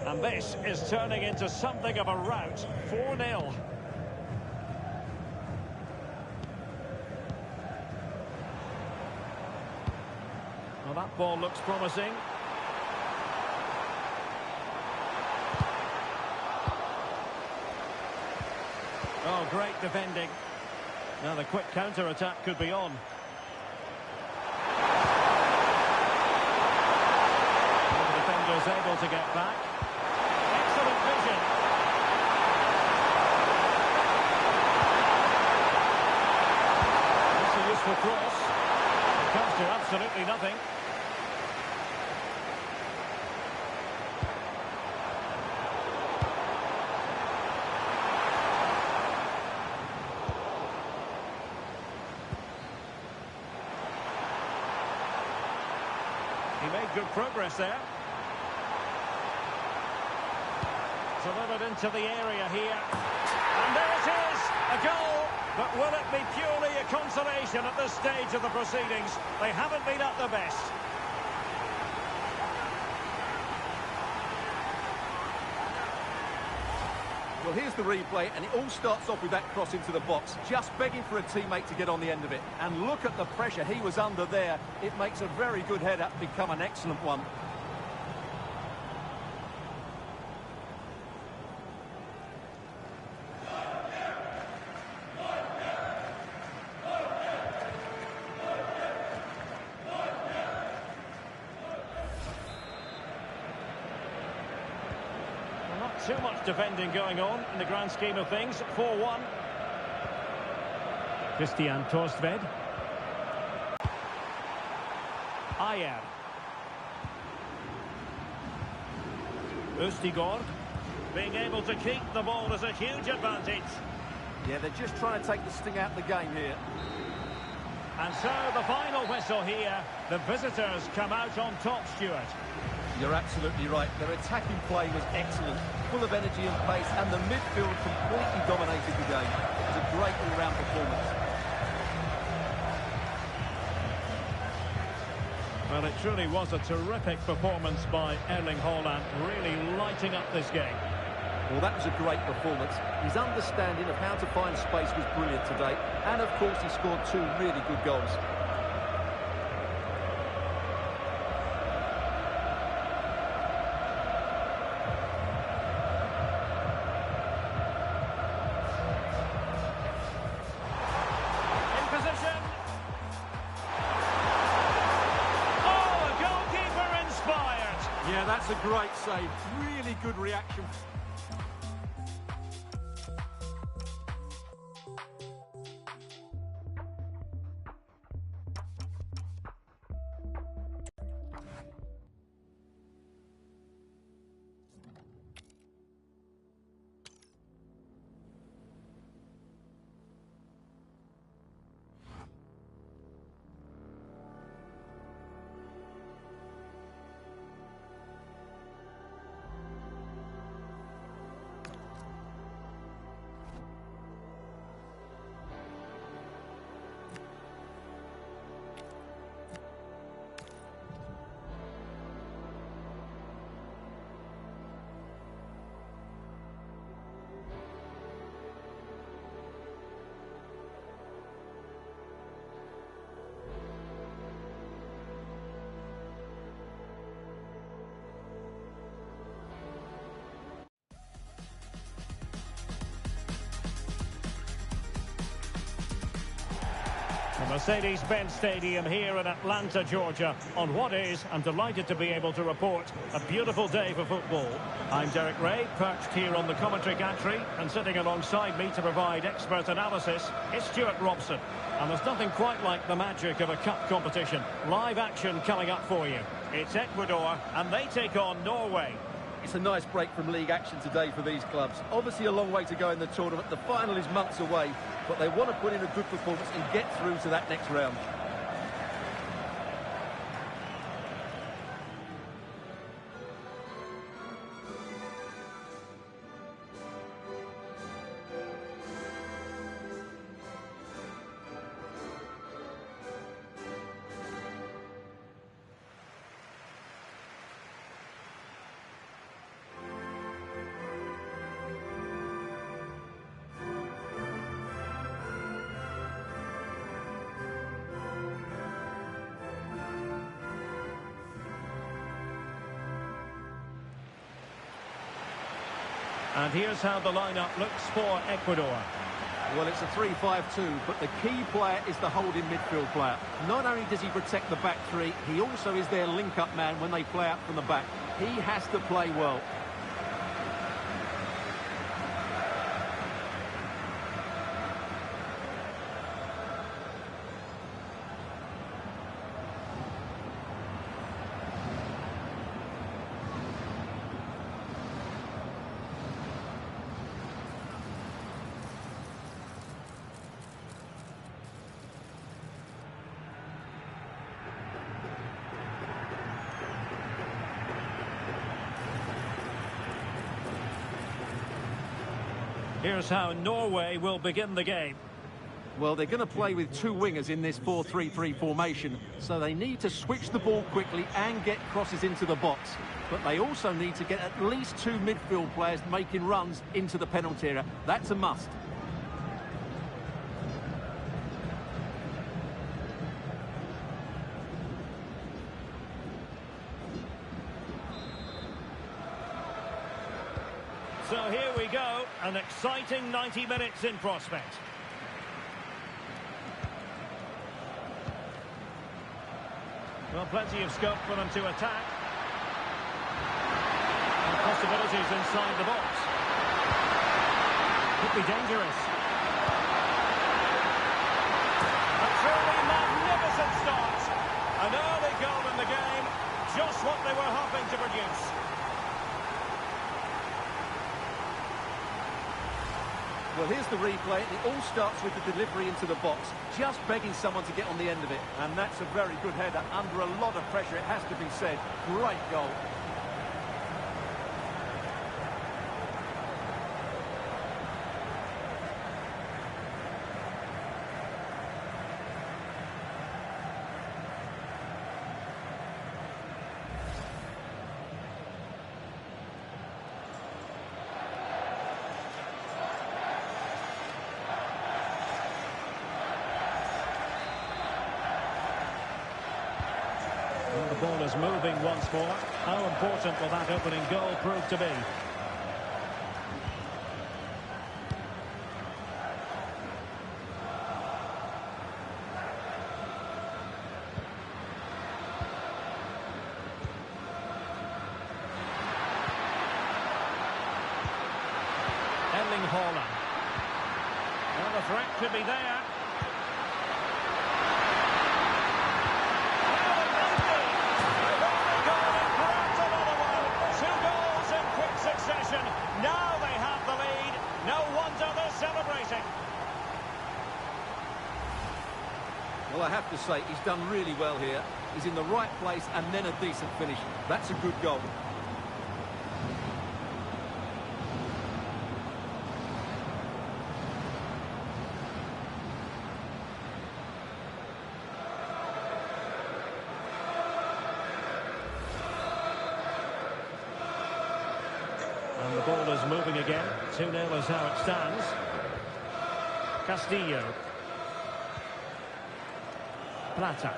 And this is turning into something of a rout. 4-0. Well, that ball looks promising. Oh, great defending. Now the quick counter-attack could be on. The defender's able to get back. Excellent vision. That's a useful cross. It comes to absolutely nothing. He made good progress there. Delivered into the area here. And there it is! A goal! But will it be purely a consolation at this stage of the proceedings? They haven't been at their best. Well, here's the replay, and it all starts off with that cross into the box, just begging for a teammate to get on the end of it. And look at the pressure he was under there. It makes a very good header become an excellent one. Too much defending going on in the grand scheme of things. 4-1. Christian Torstved. Jaar. Ustigord. Being able to keep the ball is a huge advantage. Yeah, they're just trying to take the sting out of the game here. And so the final whistle here. The visitors come out on top, Stuart. You're absolutely right. Their attacking play was excellent, full of energy and pace, and the midfield completely dominated the game. It was a great all-round performance. Well, it truly was a terrific performance by Erling Haaland, really lighting up this game. Well, that was a great performance. His understanding of how to find space was brilliant today, and of course he scored 2 really good goals. Yeah, that's a great save. Really good reaction. The Mercedes-Benz Stadium here in Atlanta, Georgia, on what is, I'm delighted to be able to report, a beautiful day for football. I'm Derek Ray, perched here on the commentary gantry, and sitting alongside me to provide expert analysis is Stuart Robson. And there's nothing quite like the magic of a cup competition. Live action coming up for you. It's Ecuador, and they take on Norway. It's a nice break from league action today for these clubs. Obviously a long way to go in the tournament. The final is months away, but they want to put in a good performance and get through to that next round. And here's how the lineup looks for Ecuador. Well, it's a 3-5-2, but the key player is the holding midfield player. Not only does he protect the back three, he also is their link-up man when they play out from the back. He has to play well. Here's how Norway will begin the game. Well, they're going to play with two wingers in this 4-3-3 formation, so they need to switch the ball quickly and get crosses into the box. But they also need to get at least two midfield players making runs into the penalty area. That's a must. So here we go, an exciting 90 minutes in prospect. Well, plenty of scope for them to attack. And possibilities inside the box. Could be dangerous. A truly magnificent start. An early goal in the game. Just what they were hoping to produce. Well, here's the replay. It all starts with the delivery into the box, just begging someone to get on the end of it. And that's a very good header, under a lot of pressure, it has to be said. Great goal. Well, the ball is moving once more. How important will that opening goal prove to be? Well, the threat could be there. Now they have the lead. No wonder they're celebrating. Well, I have to say, he's done really well here. He's in the right place and then a decent finish. That's a good goal. And the ball is moving again. 2-0 is how it stands. Castillo. Plata.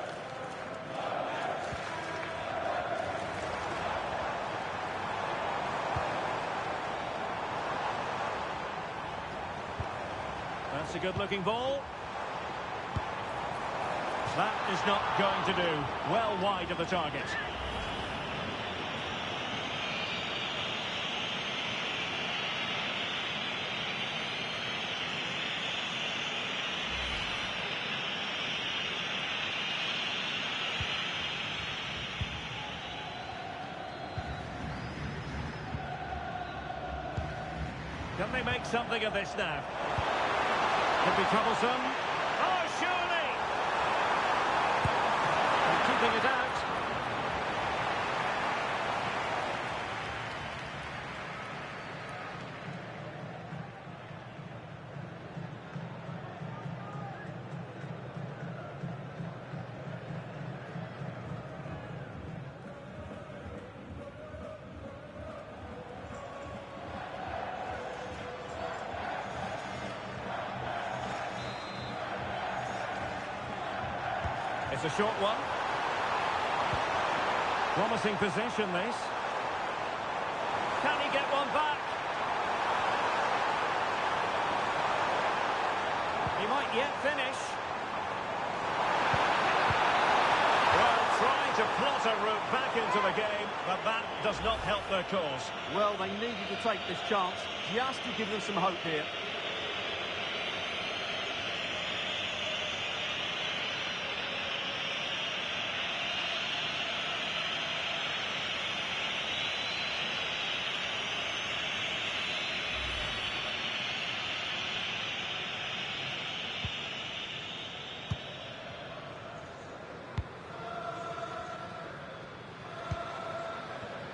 That's a good-looking ball. That is not going to do. Well wide of the target. Can they make something of this now? Could be troublesome. Oh, surely! And keeping it out. It's a short one. Promising possession, this. Can he get one back? He might yet finish. Well, trying to plot a route back into the game, but that does not help their cause. Well, they needed to take this chance just to give them some hope here.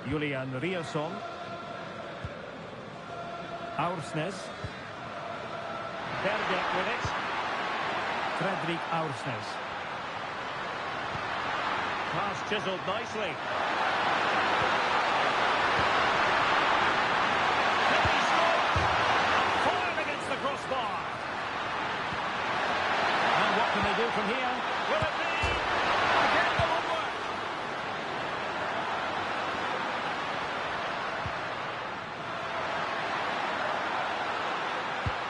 Julian Riasson. Aursnes. Berget with it. Pass chiselled nicely. Can he score? Fired against the crossbar. And what can they do from here? Will it be? Again the homework.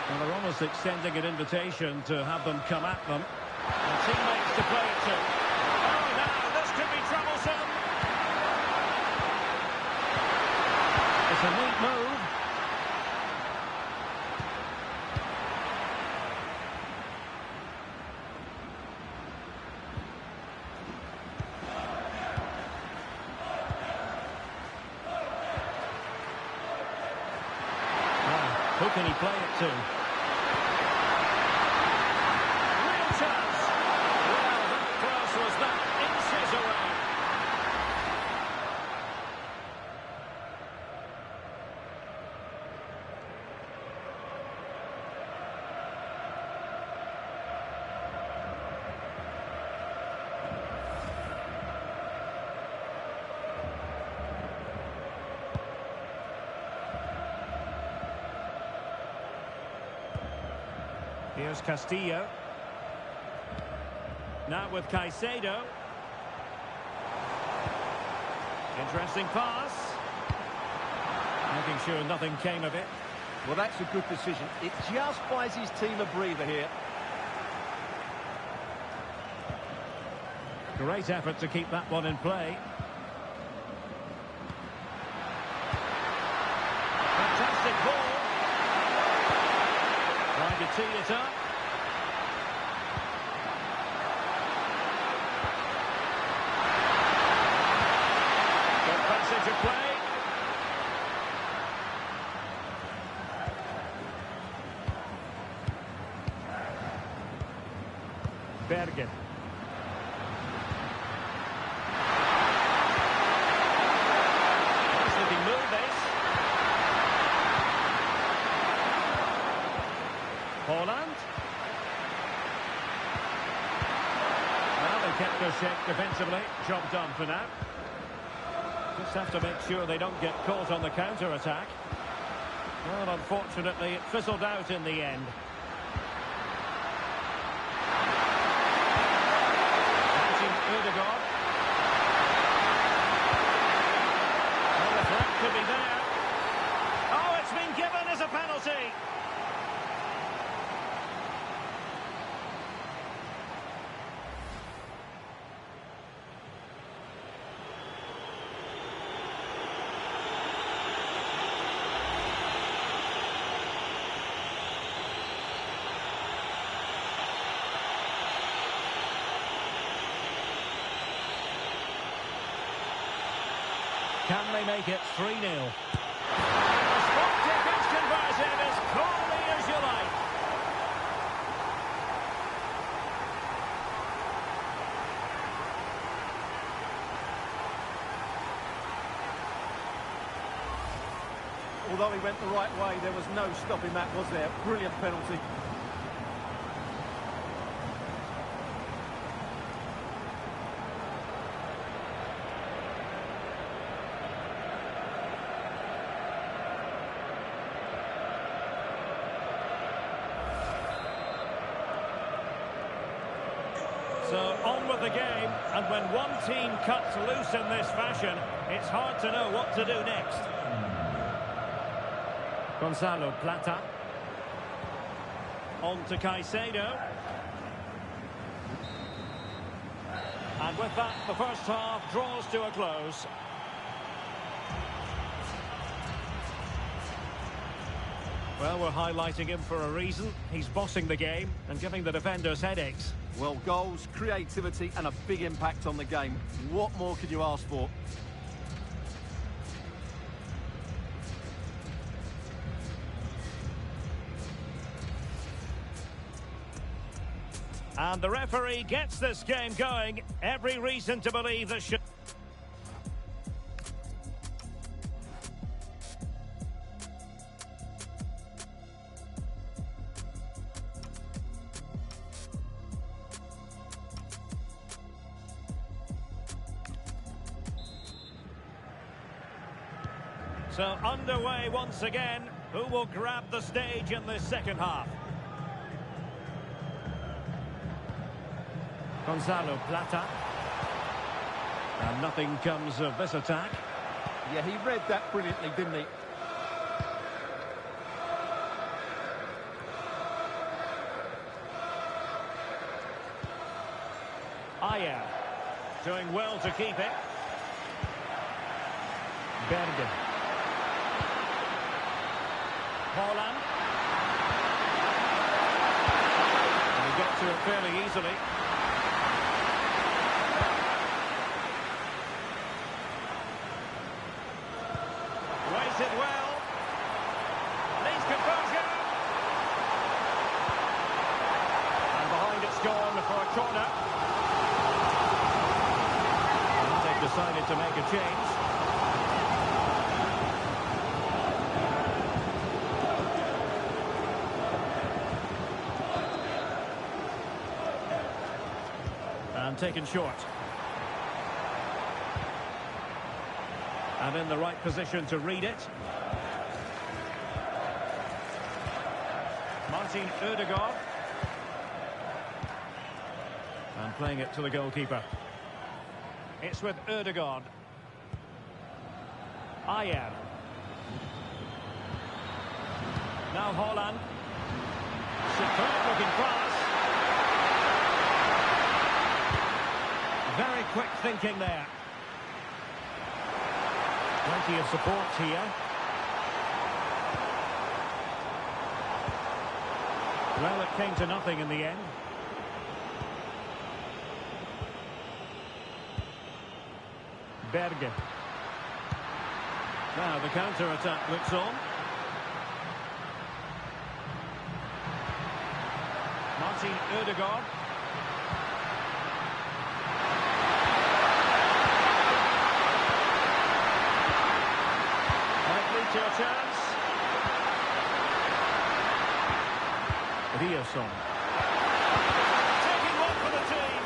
Well, they're almost extending an invitation to have them come at them. And teammates to play it to. Oh, now this could be troublesome. It's a neat move. Who can he play it to? Real chance. Well, that cross was that inches away. Here's Castillo. Now with Caicedo. Interesting pass. Making sure nothing came of it. Well, that's a good decision. It just buys his team a breather here. Great effort to keep that one in play. Fantastic ball. Trying to tee it up. Good passage of play. Bergen. Nice looking move this. Holland. Well, they kept their shape defensively. Job done for now. Just have to make sure they don't get caught on the counter-attack. Well, unfortunately, it fizzled out in the end. Catching Ødegaard. Well, the threat could be there. Oh, it's been given as a penalty. Can they make it 3-0? The spot kick is converted as calmly as you like. Although he went the right way, there was no stopping that, was there? Brilliant penalty. So on with the game, and when one team cuts loose in this fashion, it's hard to know what to do next. Gonzalo Plata. On to Caicedo. And with that, the first half draws to a close. Well, we're highlighting him for a reason. He's bossing the game and giving the defenders headaches. Well, goals, creativity and a big impact on the game. What more could you ask for? And the referee gets this game going. Every reason to believe that should... So underway once again. Who will grab the stage in this second half? Gonzalo Plata. And nothing comes of this attack. Yeah, he read that brilliantly, didn't he? Jaar. Doing well to keep it. Bergen. Holland. And he got to it fairly easily. Waited well. Needs composure. And behind it's gone for a corner. And they've decided to make a change. And taken short. And in the right position to read it. Martin Ødegaard. And playing it to the goalkeeper. It's with Ødegaard. Jaar. Now Holland. Superb looking pass. Very quick thinking there. Plenty of support here. Well, it came to nothing in the end. Bergen. Now the counter-attack looks on. Martin Ødegaard. To a chance. Riasson. Taking one for the team.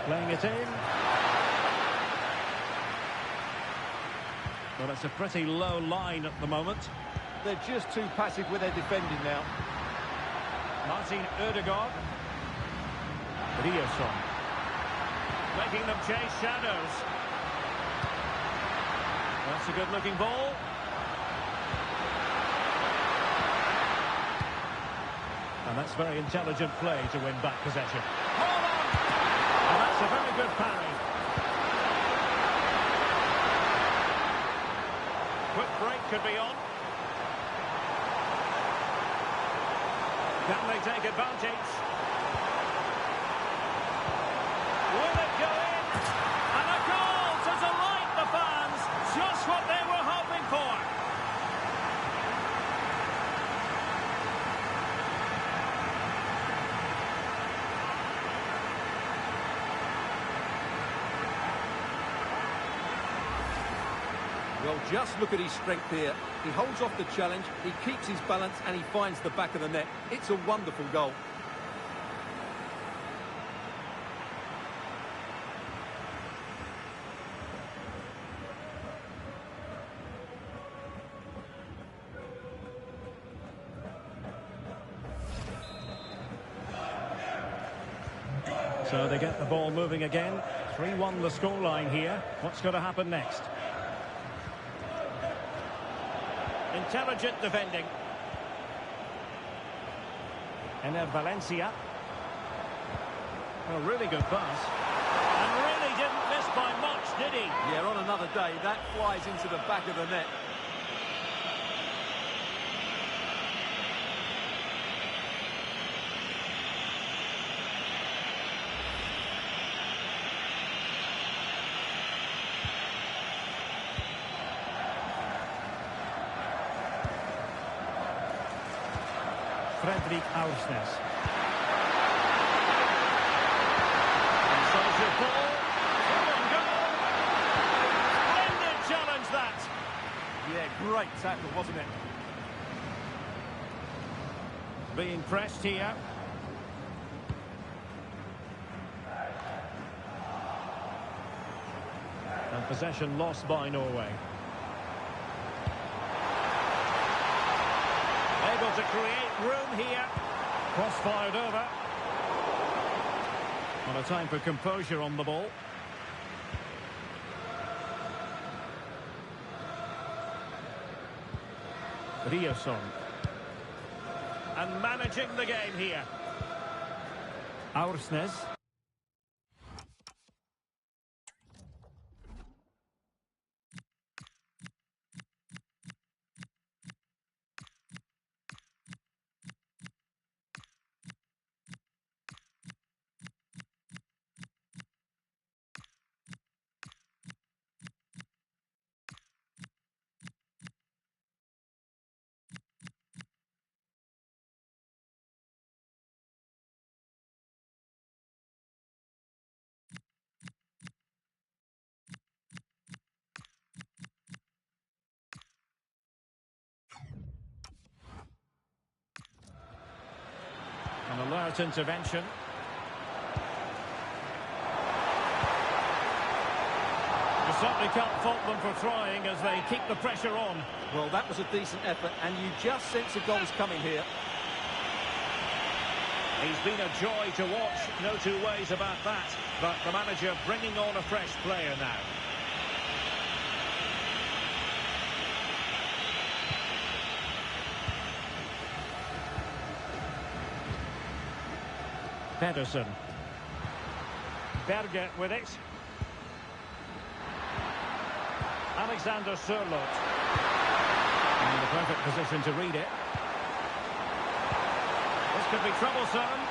Playing it in. Well, it's a pretty low line at the moment. They're just too passive with their defending now. Martin Ødegaard. Riasson. Making them chase shadows. That's a good-looking ball. And that's very intelligent play to win back possession. And that's a very good parry. Quick break could be on. Can they take advantage? Will it go in? And a goal to delight the fans. Just what they were hoping for. Well, just look at his strength here. He holds off the challenge, he keeps his balance, and he finds the back of the net. It's a wonderful goal. So they get the ball moving again. 3-1 the scoreline here. What's going to happen next? Intelligent defending. Ener Valencia. A really good pass. And really didn't miss by much, did he? Yeah, on another day, that flies into the back of the net. Fredrik Aursnes. And so tackle, wasn't it? Being pressed here. And possession lost by Norway. Able to create room here. Cross fired over. Not a time for composure on the ball. Riasson. And managing the game here. Aursnes. An alert intervention. You certainly can't fault them for trying as they keep the pressure on. Well, that was a decent effort, and you just sense a goal's coming here. He's been a joy to watch, no two ways about that. But the manager bringing on a fresh player now. Pedersen. Berger with it. Alexander Sørloth. In the perfect position to read it. This could be troublesome.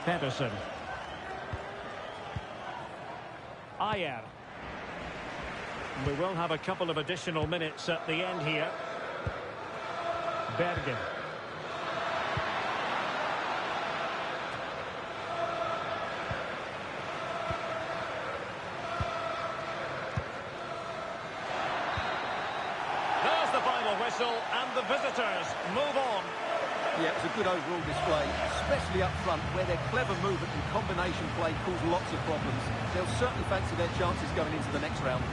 Pedersen. Jaar. We will have a couple of additional minutes at the end here. Berger. There's the final whistle, and the visitors move on. Yeah, it was a good overall display, especially up front, where their clever movement and combination play caused lots of problems. They'll certainly fancy their chances going into the next round.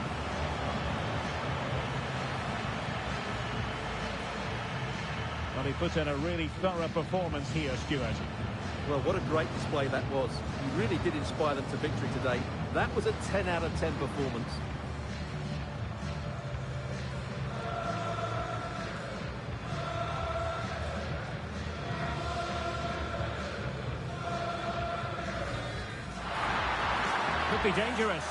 Well, he put in a really thorough performance here, Stuart. Well, what a great display that was. He really did inspire them to victory today. That was a 10 out of 10 performance. Could be dangerous.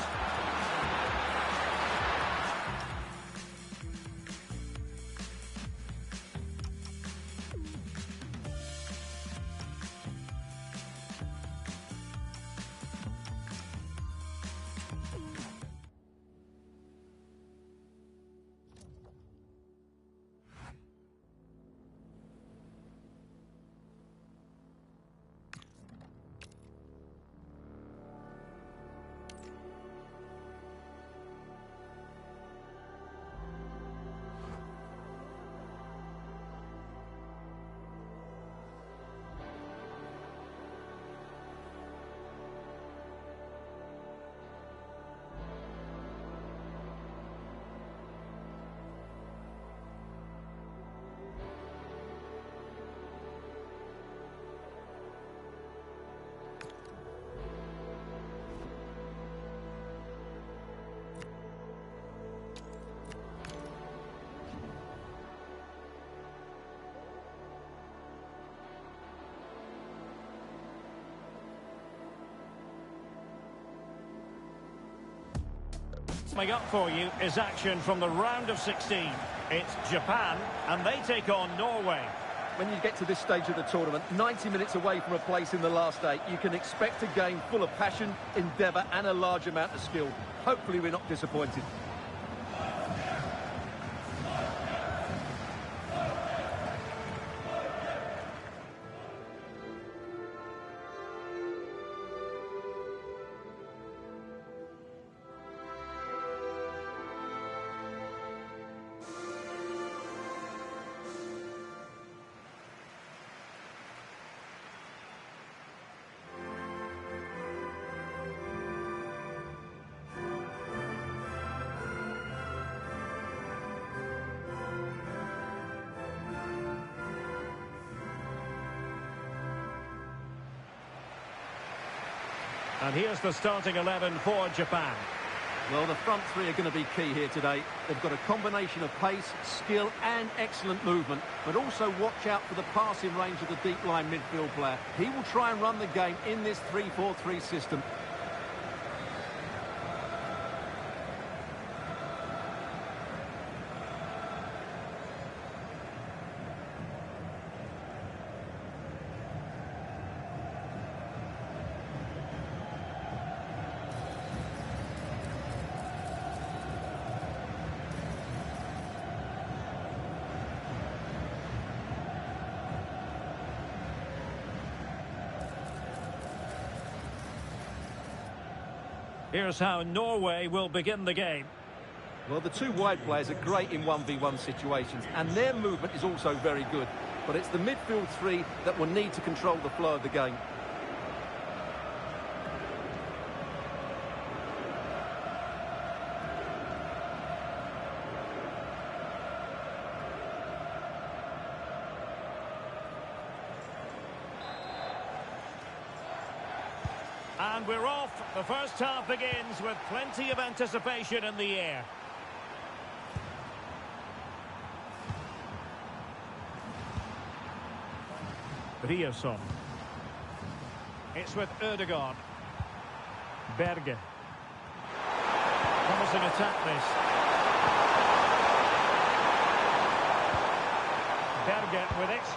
Coming up for you is action from the round of 16. It's Japan, and they take on Norway. When you get to this stage of the tournament, 90 minutes away from a place in the last 8, you can expect a game full of passion, endeavour and a large amount of skill. Hopefully we're not disappointed. And here's the starting 11 for Japan. Well, the front three are going to be key here today. They've got a combination of pace, skill and excellent movement, but also watch out for the passing range of the deep line midfield player. He will try and run the game in this 3-4-3 system. Here's how Norway will begin the game. Well, the two wide players are great in 1v1 situations, and their movement is also very good. But it's the midfield three that will need to control the flow of the game. And we're off. The first half begins with plenty of anticipation in the air. Riasson. It's with Ødegaard. Berge. Promising attack this. Berge with it.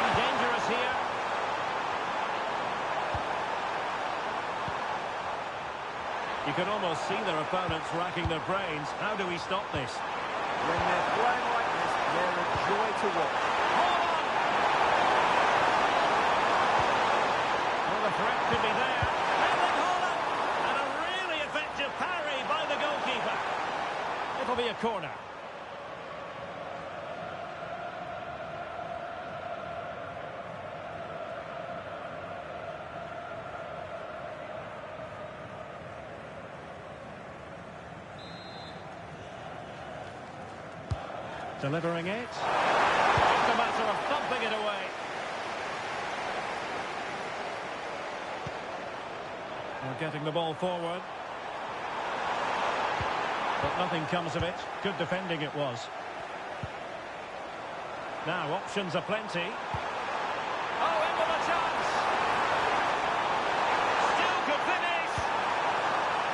And dangerous here. You can almost see their opponents racking their brains. How do we stop this? When they're playing like this, they're a joy to watch. Well, the threat could be there. Erling Haaland! And a really effective parry by the goalkeeper. It'll be a corner. Delivering it. It's a matter of thumping it away. We're getting the ball forward. But nothing comes of it. Good defending it was. Now options are plenty. Oh, end of a chance. Still could finish.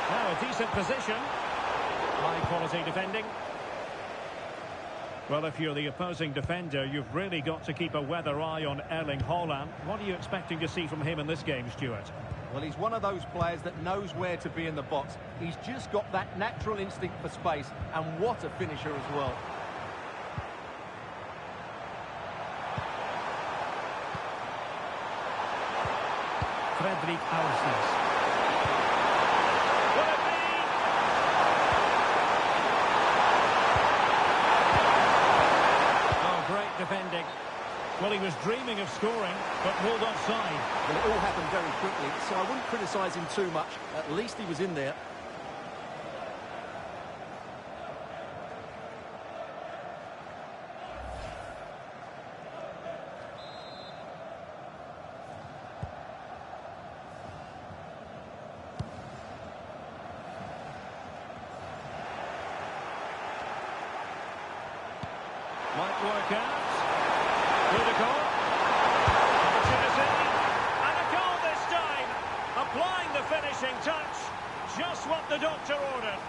Now a decent position. High quality defending. Well, if you're the opposing defender, you've really got to keep a weather eye on Erling Haaland. What are you expecting to see from him in this game, Stuart? Well, he's one of those players that knows where to be in the box. He's just got that natural instinct for space, and what a finisher as well. Fredrik Aursnes. Defending. Well, he was dreaming of scoring, but ruled offside. Well, it all happened very quickly, so I wouldn't criticise him too much. At least he was in there. Might work out. Ødegaard. Opportunity. And a goal this time. Applying the finishing touch. Just what the doctor ordered.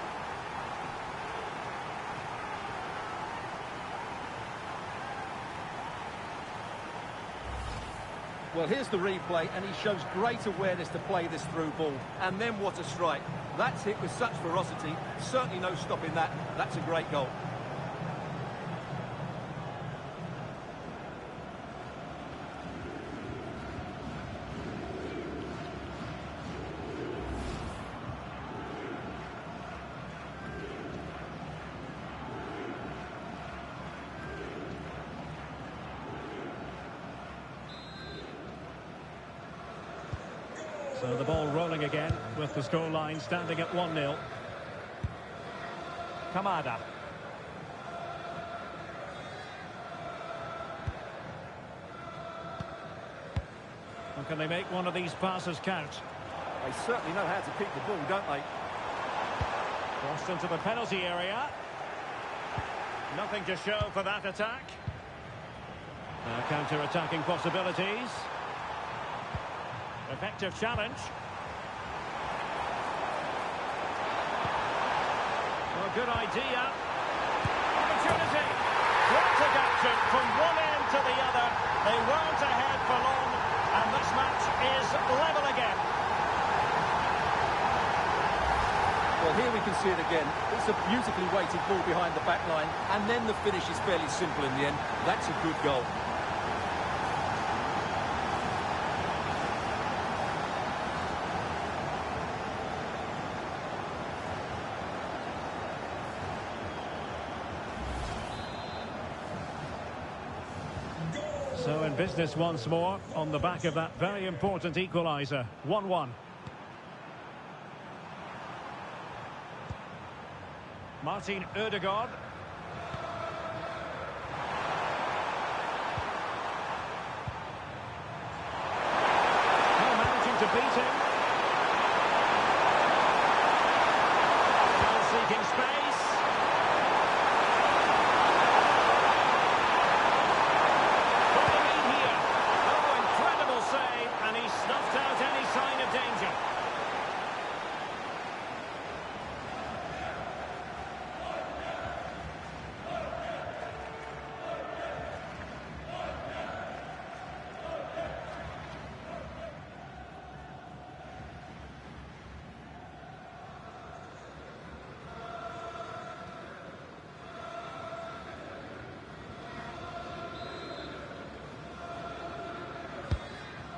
Well, here's the replay, and he shows great awareness to play this through ball. And then what a strike. That's hit with such ferocity. Certainly no stopping that. That's a great goal. So the ball rolling again with the scoreline standing at 1-0. Kamada. Can they make one of these passes count? They certainly know how to keep the ball, don't they? Crossed into the penalty area. Nothing to show for that attack. Counter-attacking possibilities. Effective challenge. Well, good idea. Opportunity. Frantic action from one end to the other. They weren't ahead for long, and this match is level again. Well, here we can see it again. It's a beautifully weighted ball behind the back line, and then the finish is fairly simple in the end. That's a good goal. So in business once more, on the back of that very important equaliser. 1-1. Martin Ødegaard. Well, managing to beat him. Still seeking space. For the lead here. Oh, incredible save, and he snuffed out any sign of danger.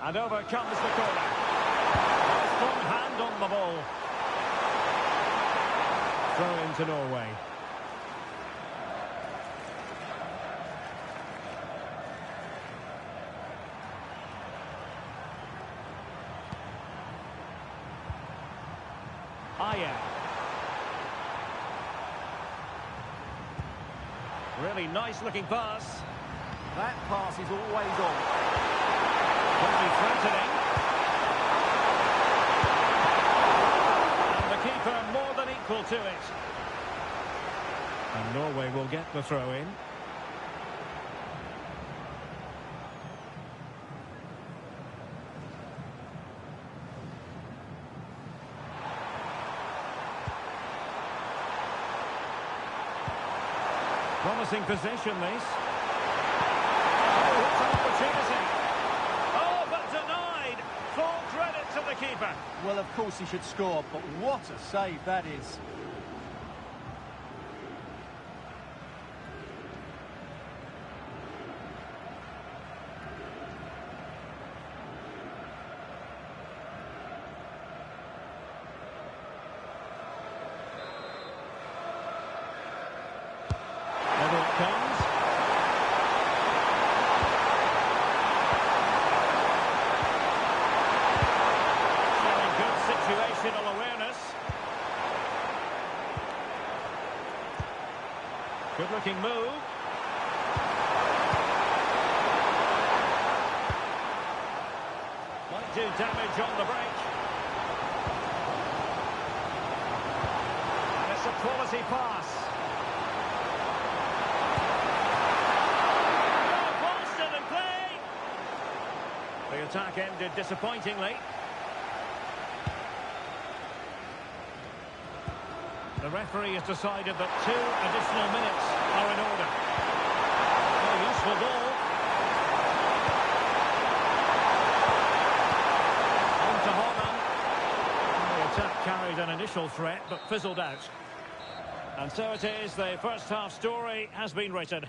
And over comes the corner. A strong hand on the ball. Throw into Norway. Jaar. Really nice looking pass. That pass is always on. Will be threatening. And the keeper more than equal to it. And Norway will get the throw in. Promising possession, this. Oh, what an opportunity. Oh, but denied. Full credit to the keeper. Well, of course he should score, but what a save that is. Over it comes. Showing good situational awareness. Good looking move. Might do damage on the break. And it's a quality pass. The attack ended disappointingly. The referee has decided that 2 additional minutes are in order. A useful ball. On to Holland. The attack carried an initial threat but fizzled out. And so it is, the first half story has been written.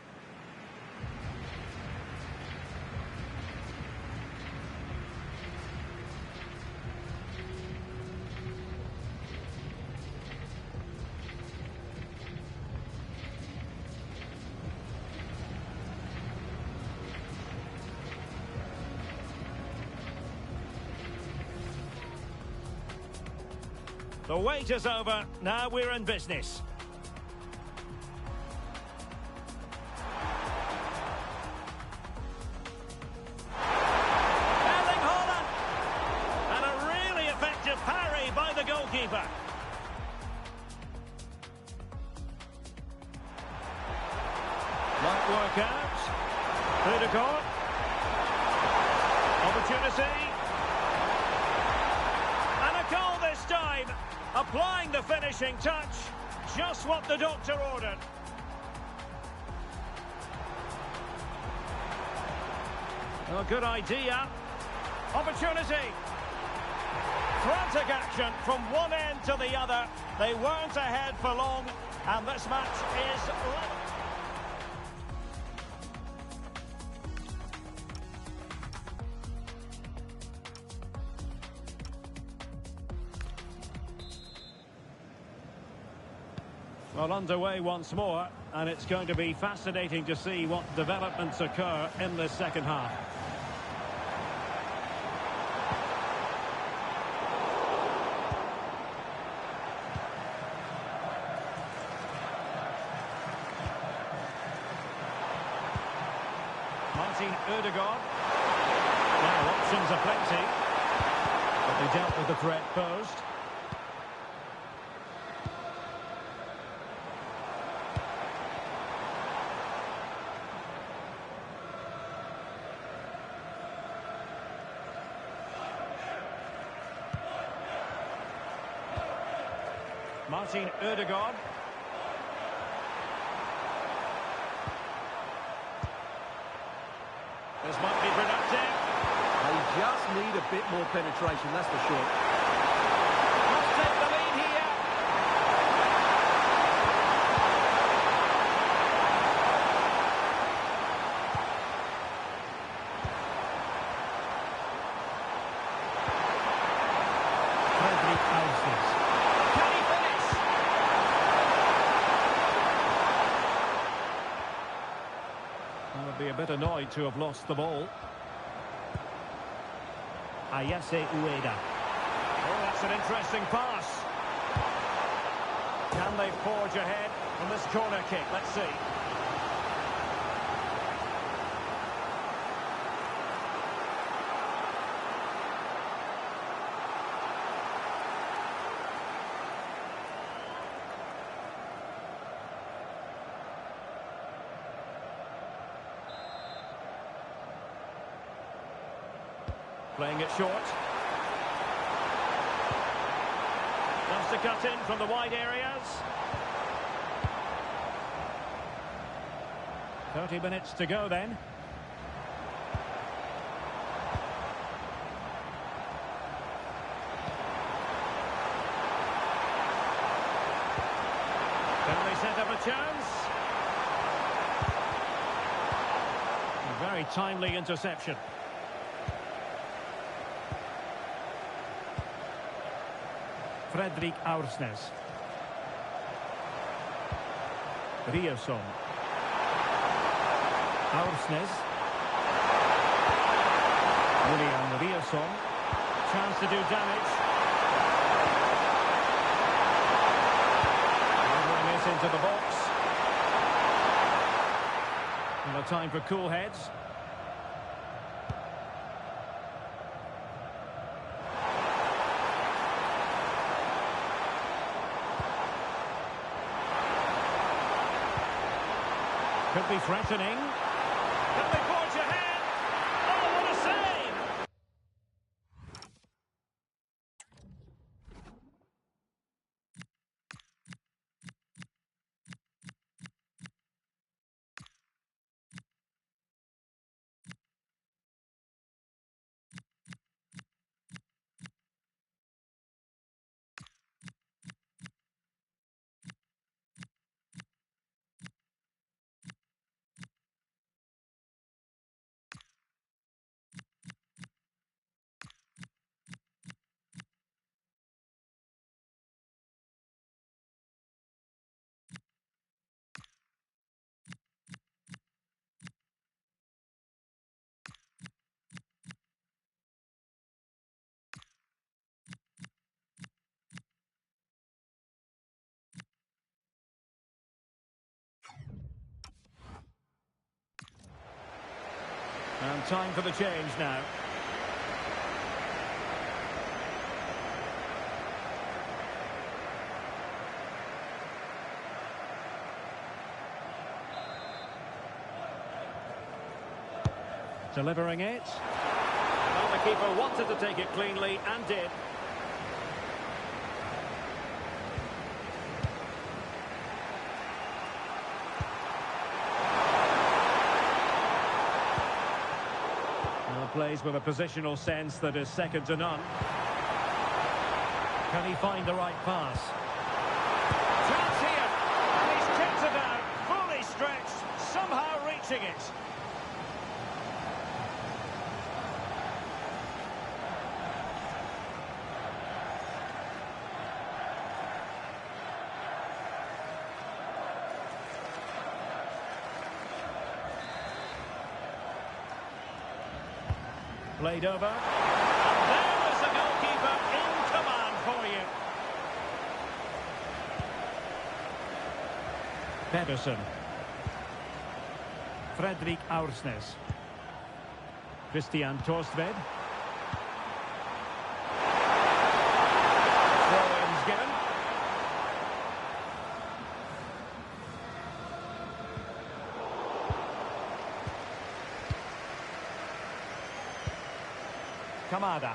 The wait is over. Now we're in business. Erling Haaland. Might work out. Ødegaard. Opportunity. And a goal this time. Applying the finishing touch. Just what the doctor ordered. A good idea. Opportunity. Frantic action from one end to the other. They weren't ahead for long, and this match is level. Well, underway once more, and it's going to be fascinating to see what developments occur in this second half. Ødegaard. Now options are plenty, but they dealt with the threat posed. Martin Ødegaard. This might be productive. They just need a bit more penetration, that's for sure. Must take the lead here. Can he finish? I would be a bit annoyed to have lost the ball. Ayase Ueda. Oh, that's an interesting pass. Can they forge ahead on this corner kick? Let's see. Playing it short. Wants to cut in from the wide areas. 30 minutes to go then. Can they set up a chance? A very timely interception. Fredrik Aursnes. Rierson. Aursnes. Julian Rierson. Chance to do damage. Delivering this into the box. And a time for cool heads. Could be threatening. Can they forge ahead? Oh, what a save! And time for the change now. Delivering it. Well, the keeper wanted to take it cleanly and did. Well, plays with a positional sense that is second to none. Can he find the right pass? Chance here, and he's kept it out, fully stretched, somehow reaching it. Played over. And there was the goalkeeper in command for you. Pedersen. Fredrik Aursnes. Christian Torstved. Throw-ins given. Kamada.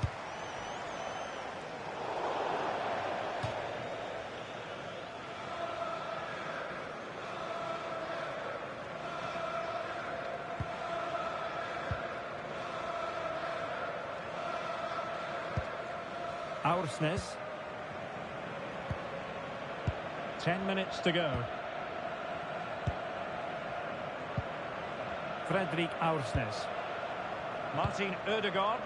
Aursnes. 10 minutes to go. Fredrik Aursnes. Martin Ødegaard.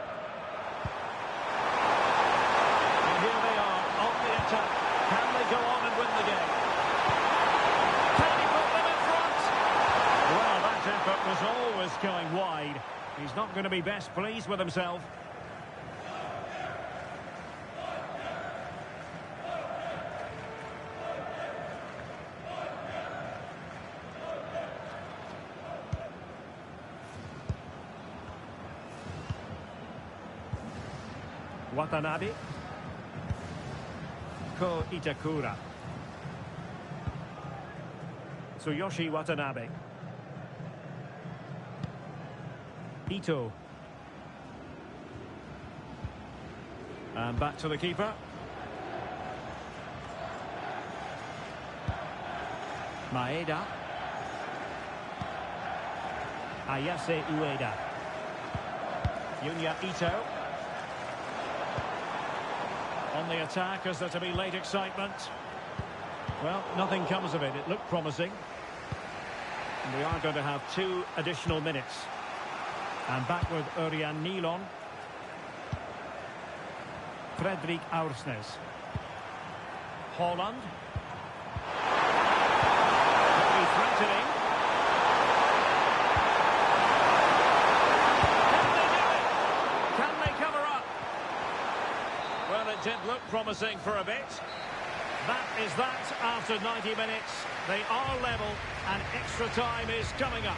Here they are on the attack. Can they go on and win the game? Can he put them in front? Well, that effort was always going wide. He's not going to be best pleased with himself. Watanabe. Ko Itakura. Tsuyoshi Watanabe. Ito. And back to the keeper. Maeda. Ayase Ueda. Yunya Ito. On the attack, as there to be late excitement. Well, nothing comes of it. It looked promising. And we are going to have 2 additional minutes. And back with Örjan Nilon. Fredrik Aursnes. Holland. Could be threatening. Can they do it? Can they cover up? Well, it did look promising for a bit. That is that after 90 minutes. They are level and extra time is coming up.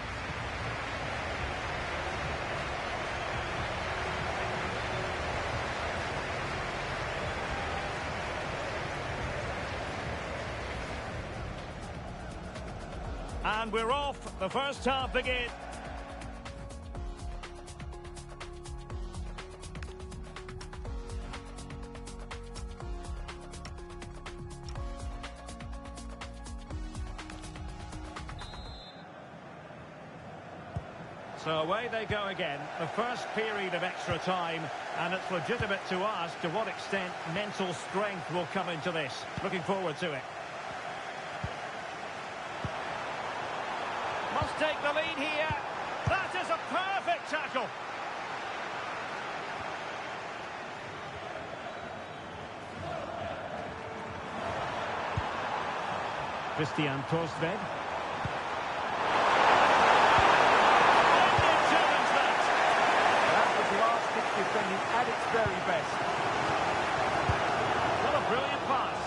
And we're off. The first half begins. So away they go again, the first period of extra time, and it's legitimate to ask to what extent mental strength will come into this. Looking forward to it. Must take the lead here. That is a perfect tackle. Christian Torstved. Defending at its very best. What a brilliant pass.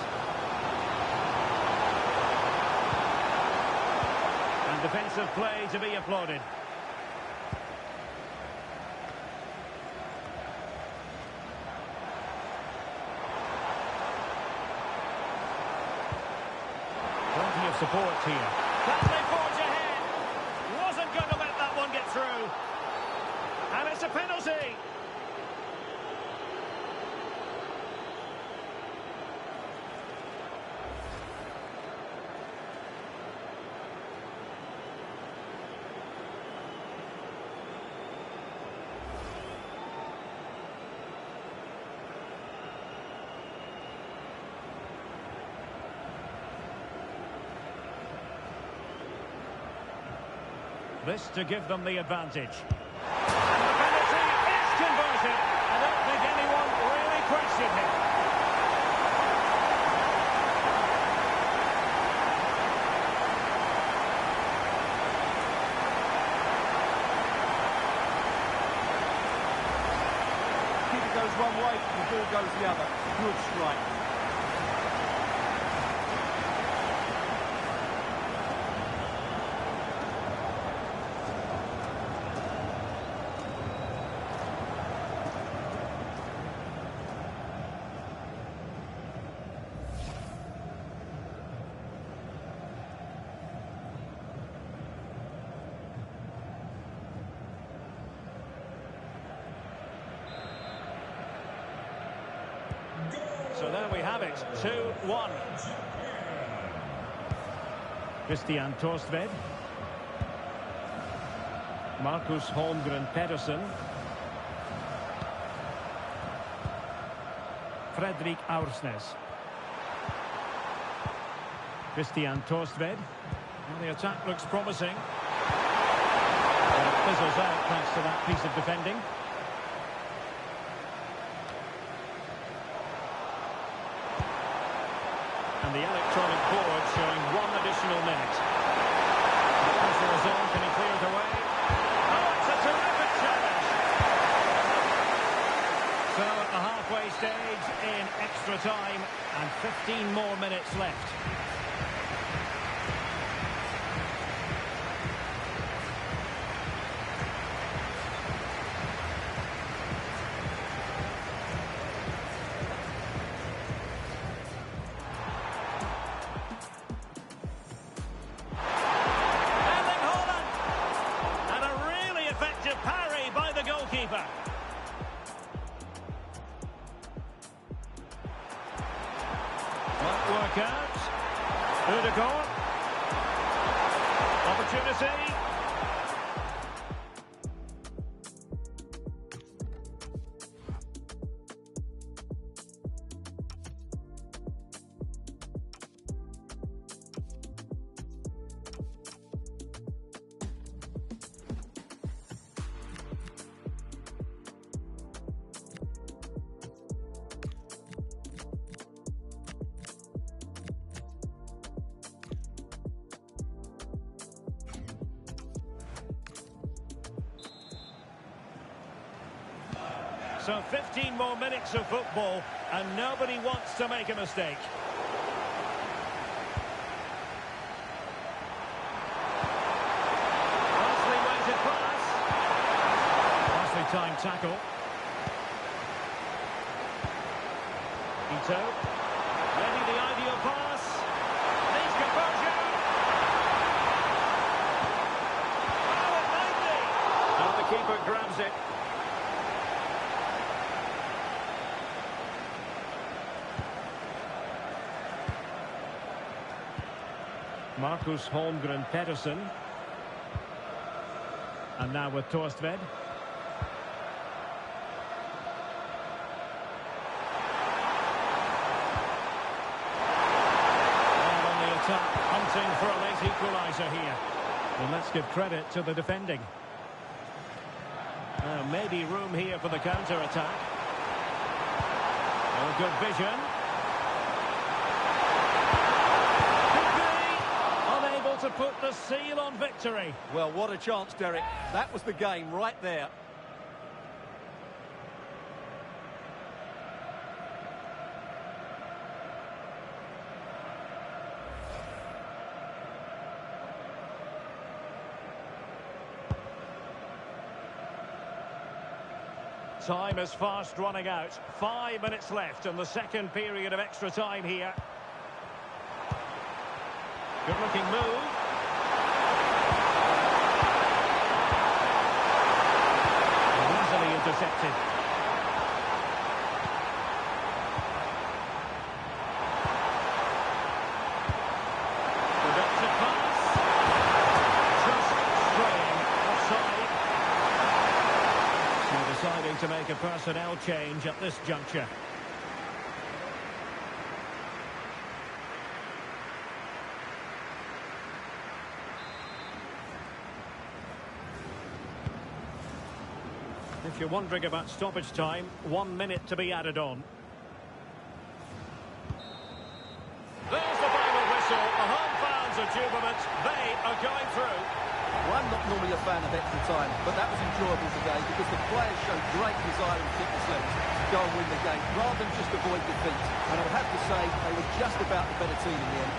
And defensive play to be applauded. Plenty of support here. Can they forge ahead? Wasn't going to let that one get through. This to give them the advantage. And the penalty is converted. I don't think anyone really questioned him. Keeper goes one way, the ball goes the other. Good strike. So there we have it, 2-1. Christian Torstved. Marcus Holmgren Pedersen. Fredrik Aursnes. Christian Torstved. Well, the attack looks promising. And it fizzles out thanks to that piece of defending. And the electronic board showing one additional minute. The pressure is on, can he clear it away? Oh, it's a terrific challenge! So at the halfway stage in extra time, and 15 more minutes left. Work out. Udegaard. Opportunity. So 15 more minutes of football, and nobody wants to make a mistake. Nicely weighted pass. Nicely timed tackle. Ito. Ready the ideal pass. Needs composure. Oh, it might be. And the keeper grabs it. Marcus Holmgren Pedersen. And now with Torstved. And on the attack, hunting for a late equaliser here. And let's give credit to the defending. Maybe room here for the counter-attack. Oh, good vision. To put the seal on victory. Well, what a chance, Derek. That was the game right there. Time is fast running out. 5 minutes left in the second period of extra time here. Good-looking move. Easily intercepted. Productive pass. Just straying offside. So deciding to make a personnel change at this juncture. If you're wondering about stoppage time, 1 minute to be added on. There's the final whistle. The home fans are jubilant. They are going through. Well, I'm not normally a fan of extra time, but that was enjoyable today because the players showed great desire and fitness levels to go and win the game rather than just avoid defeat. And I would have to say they were just about the better team in the end.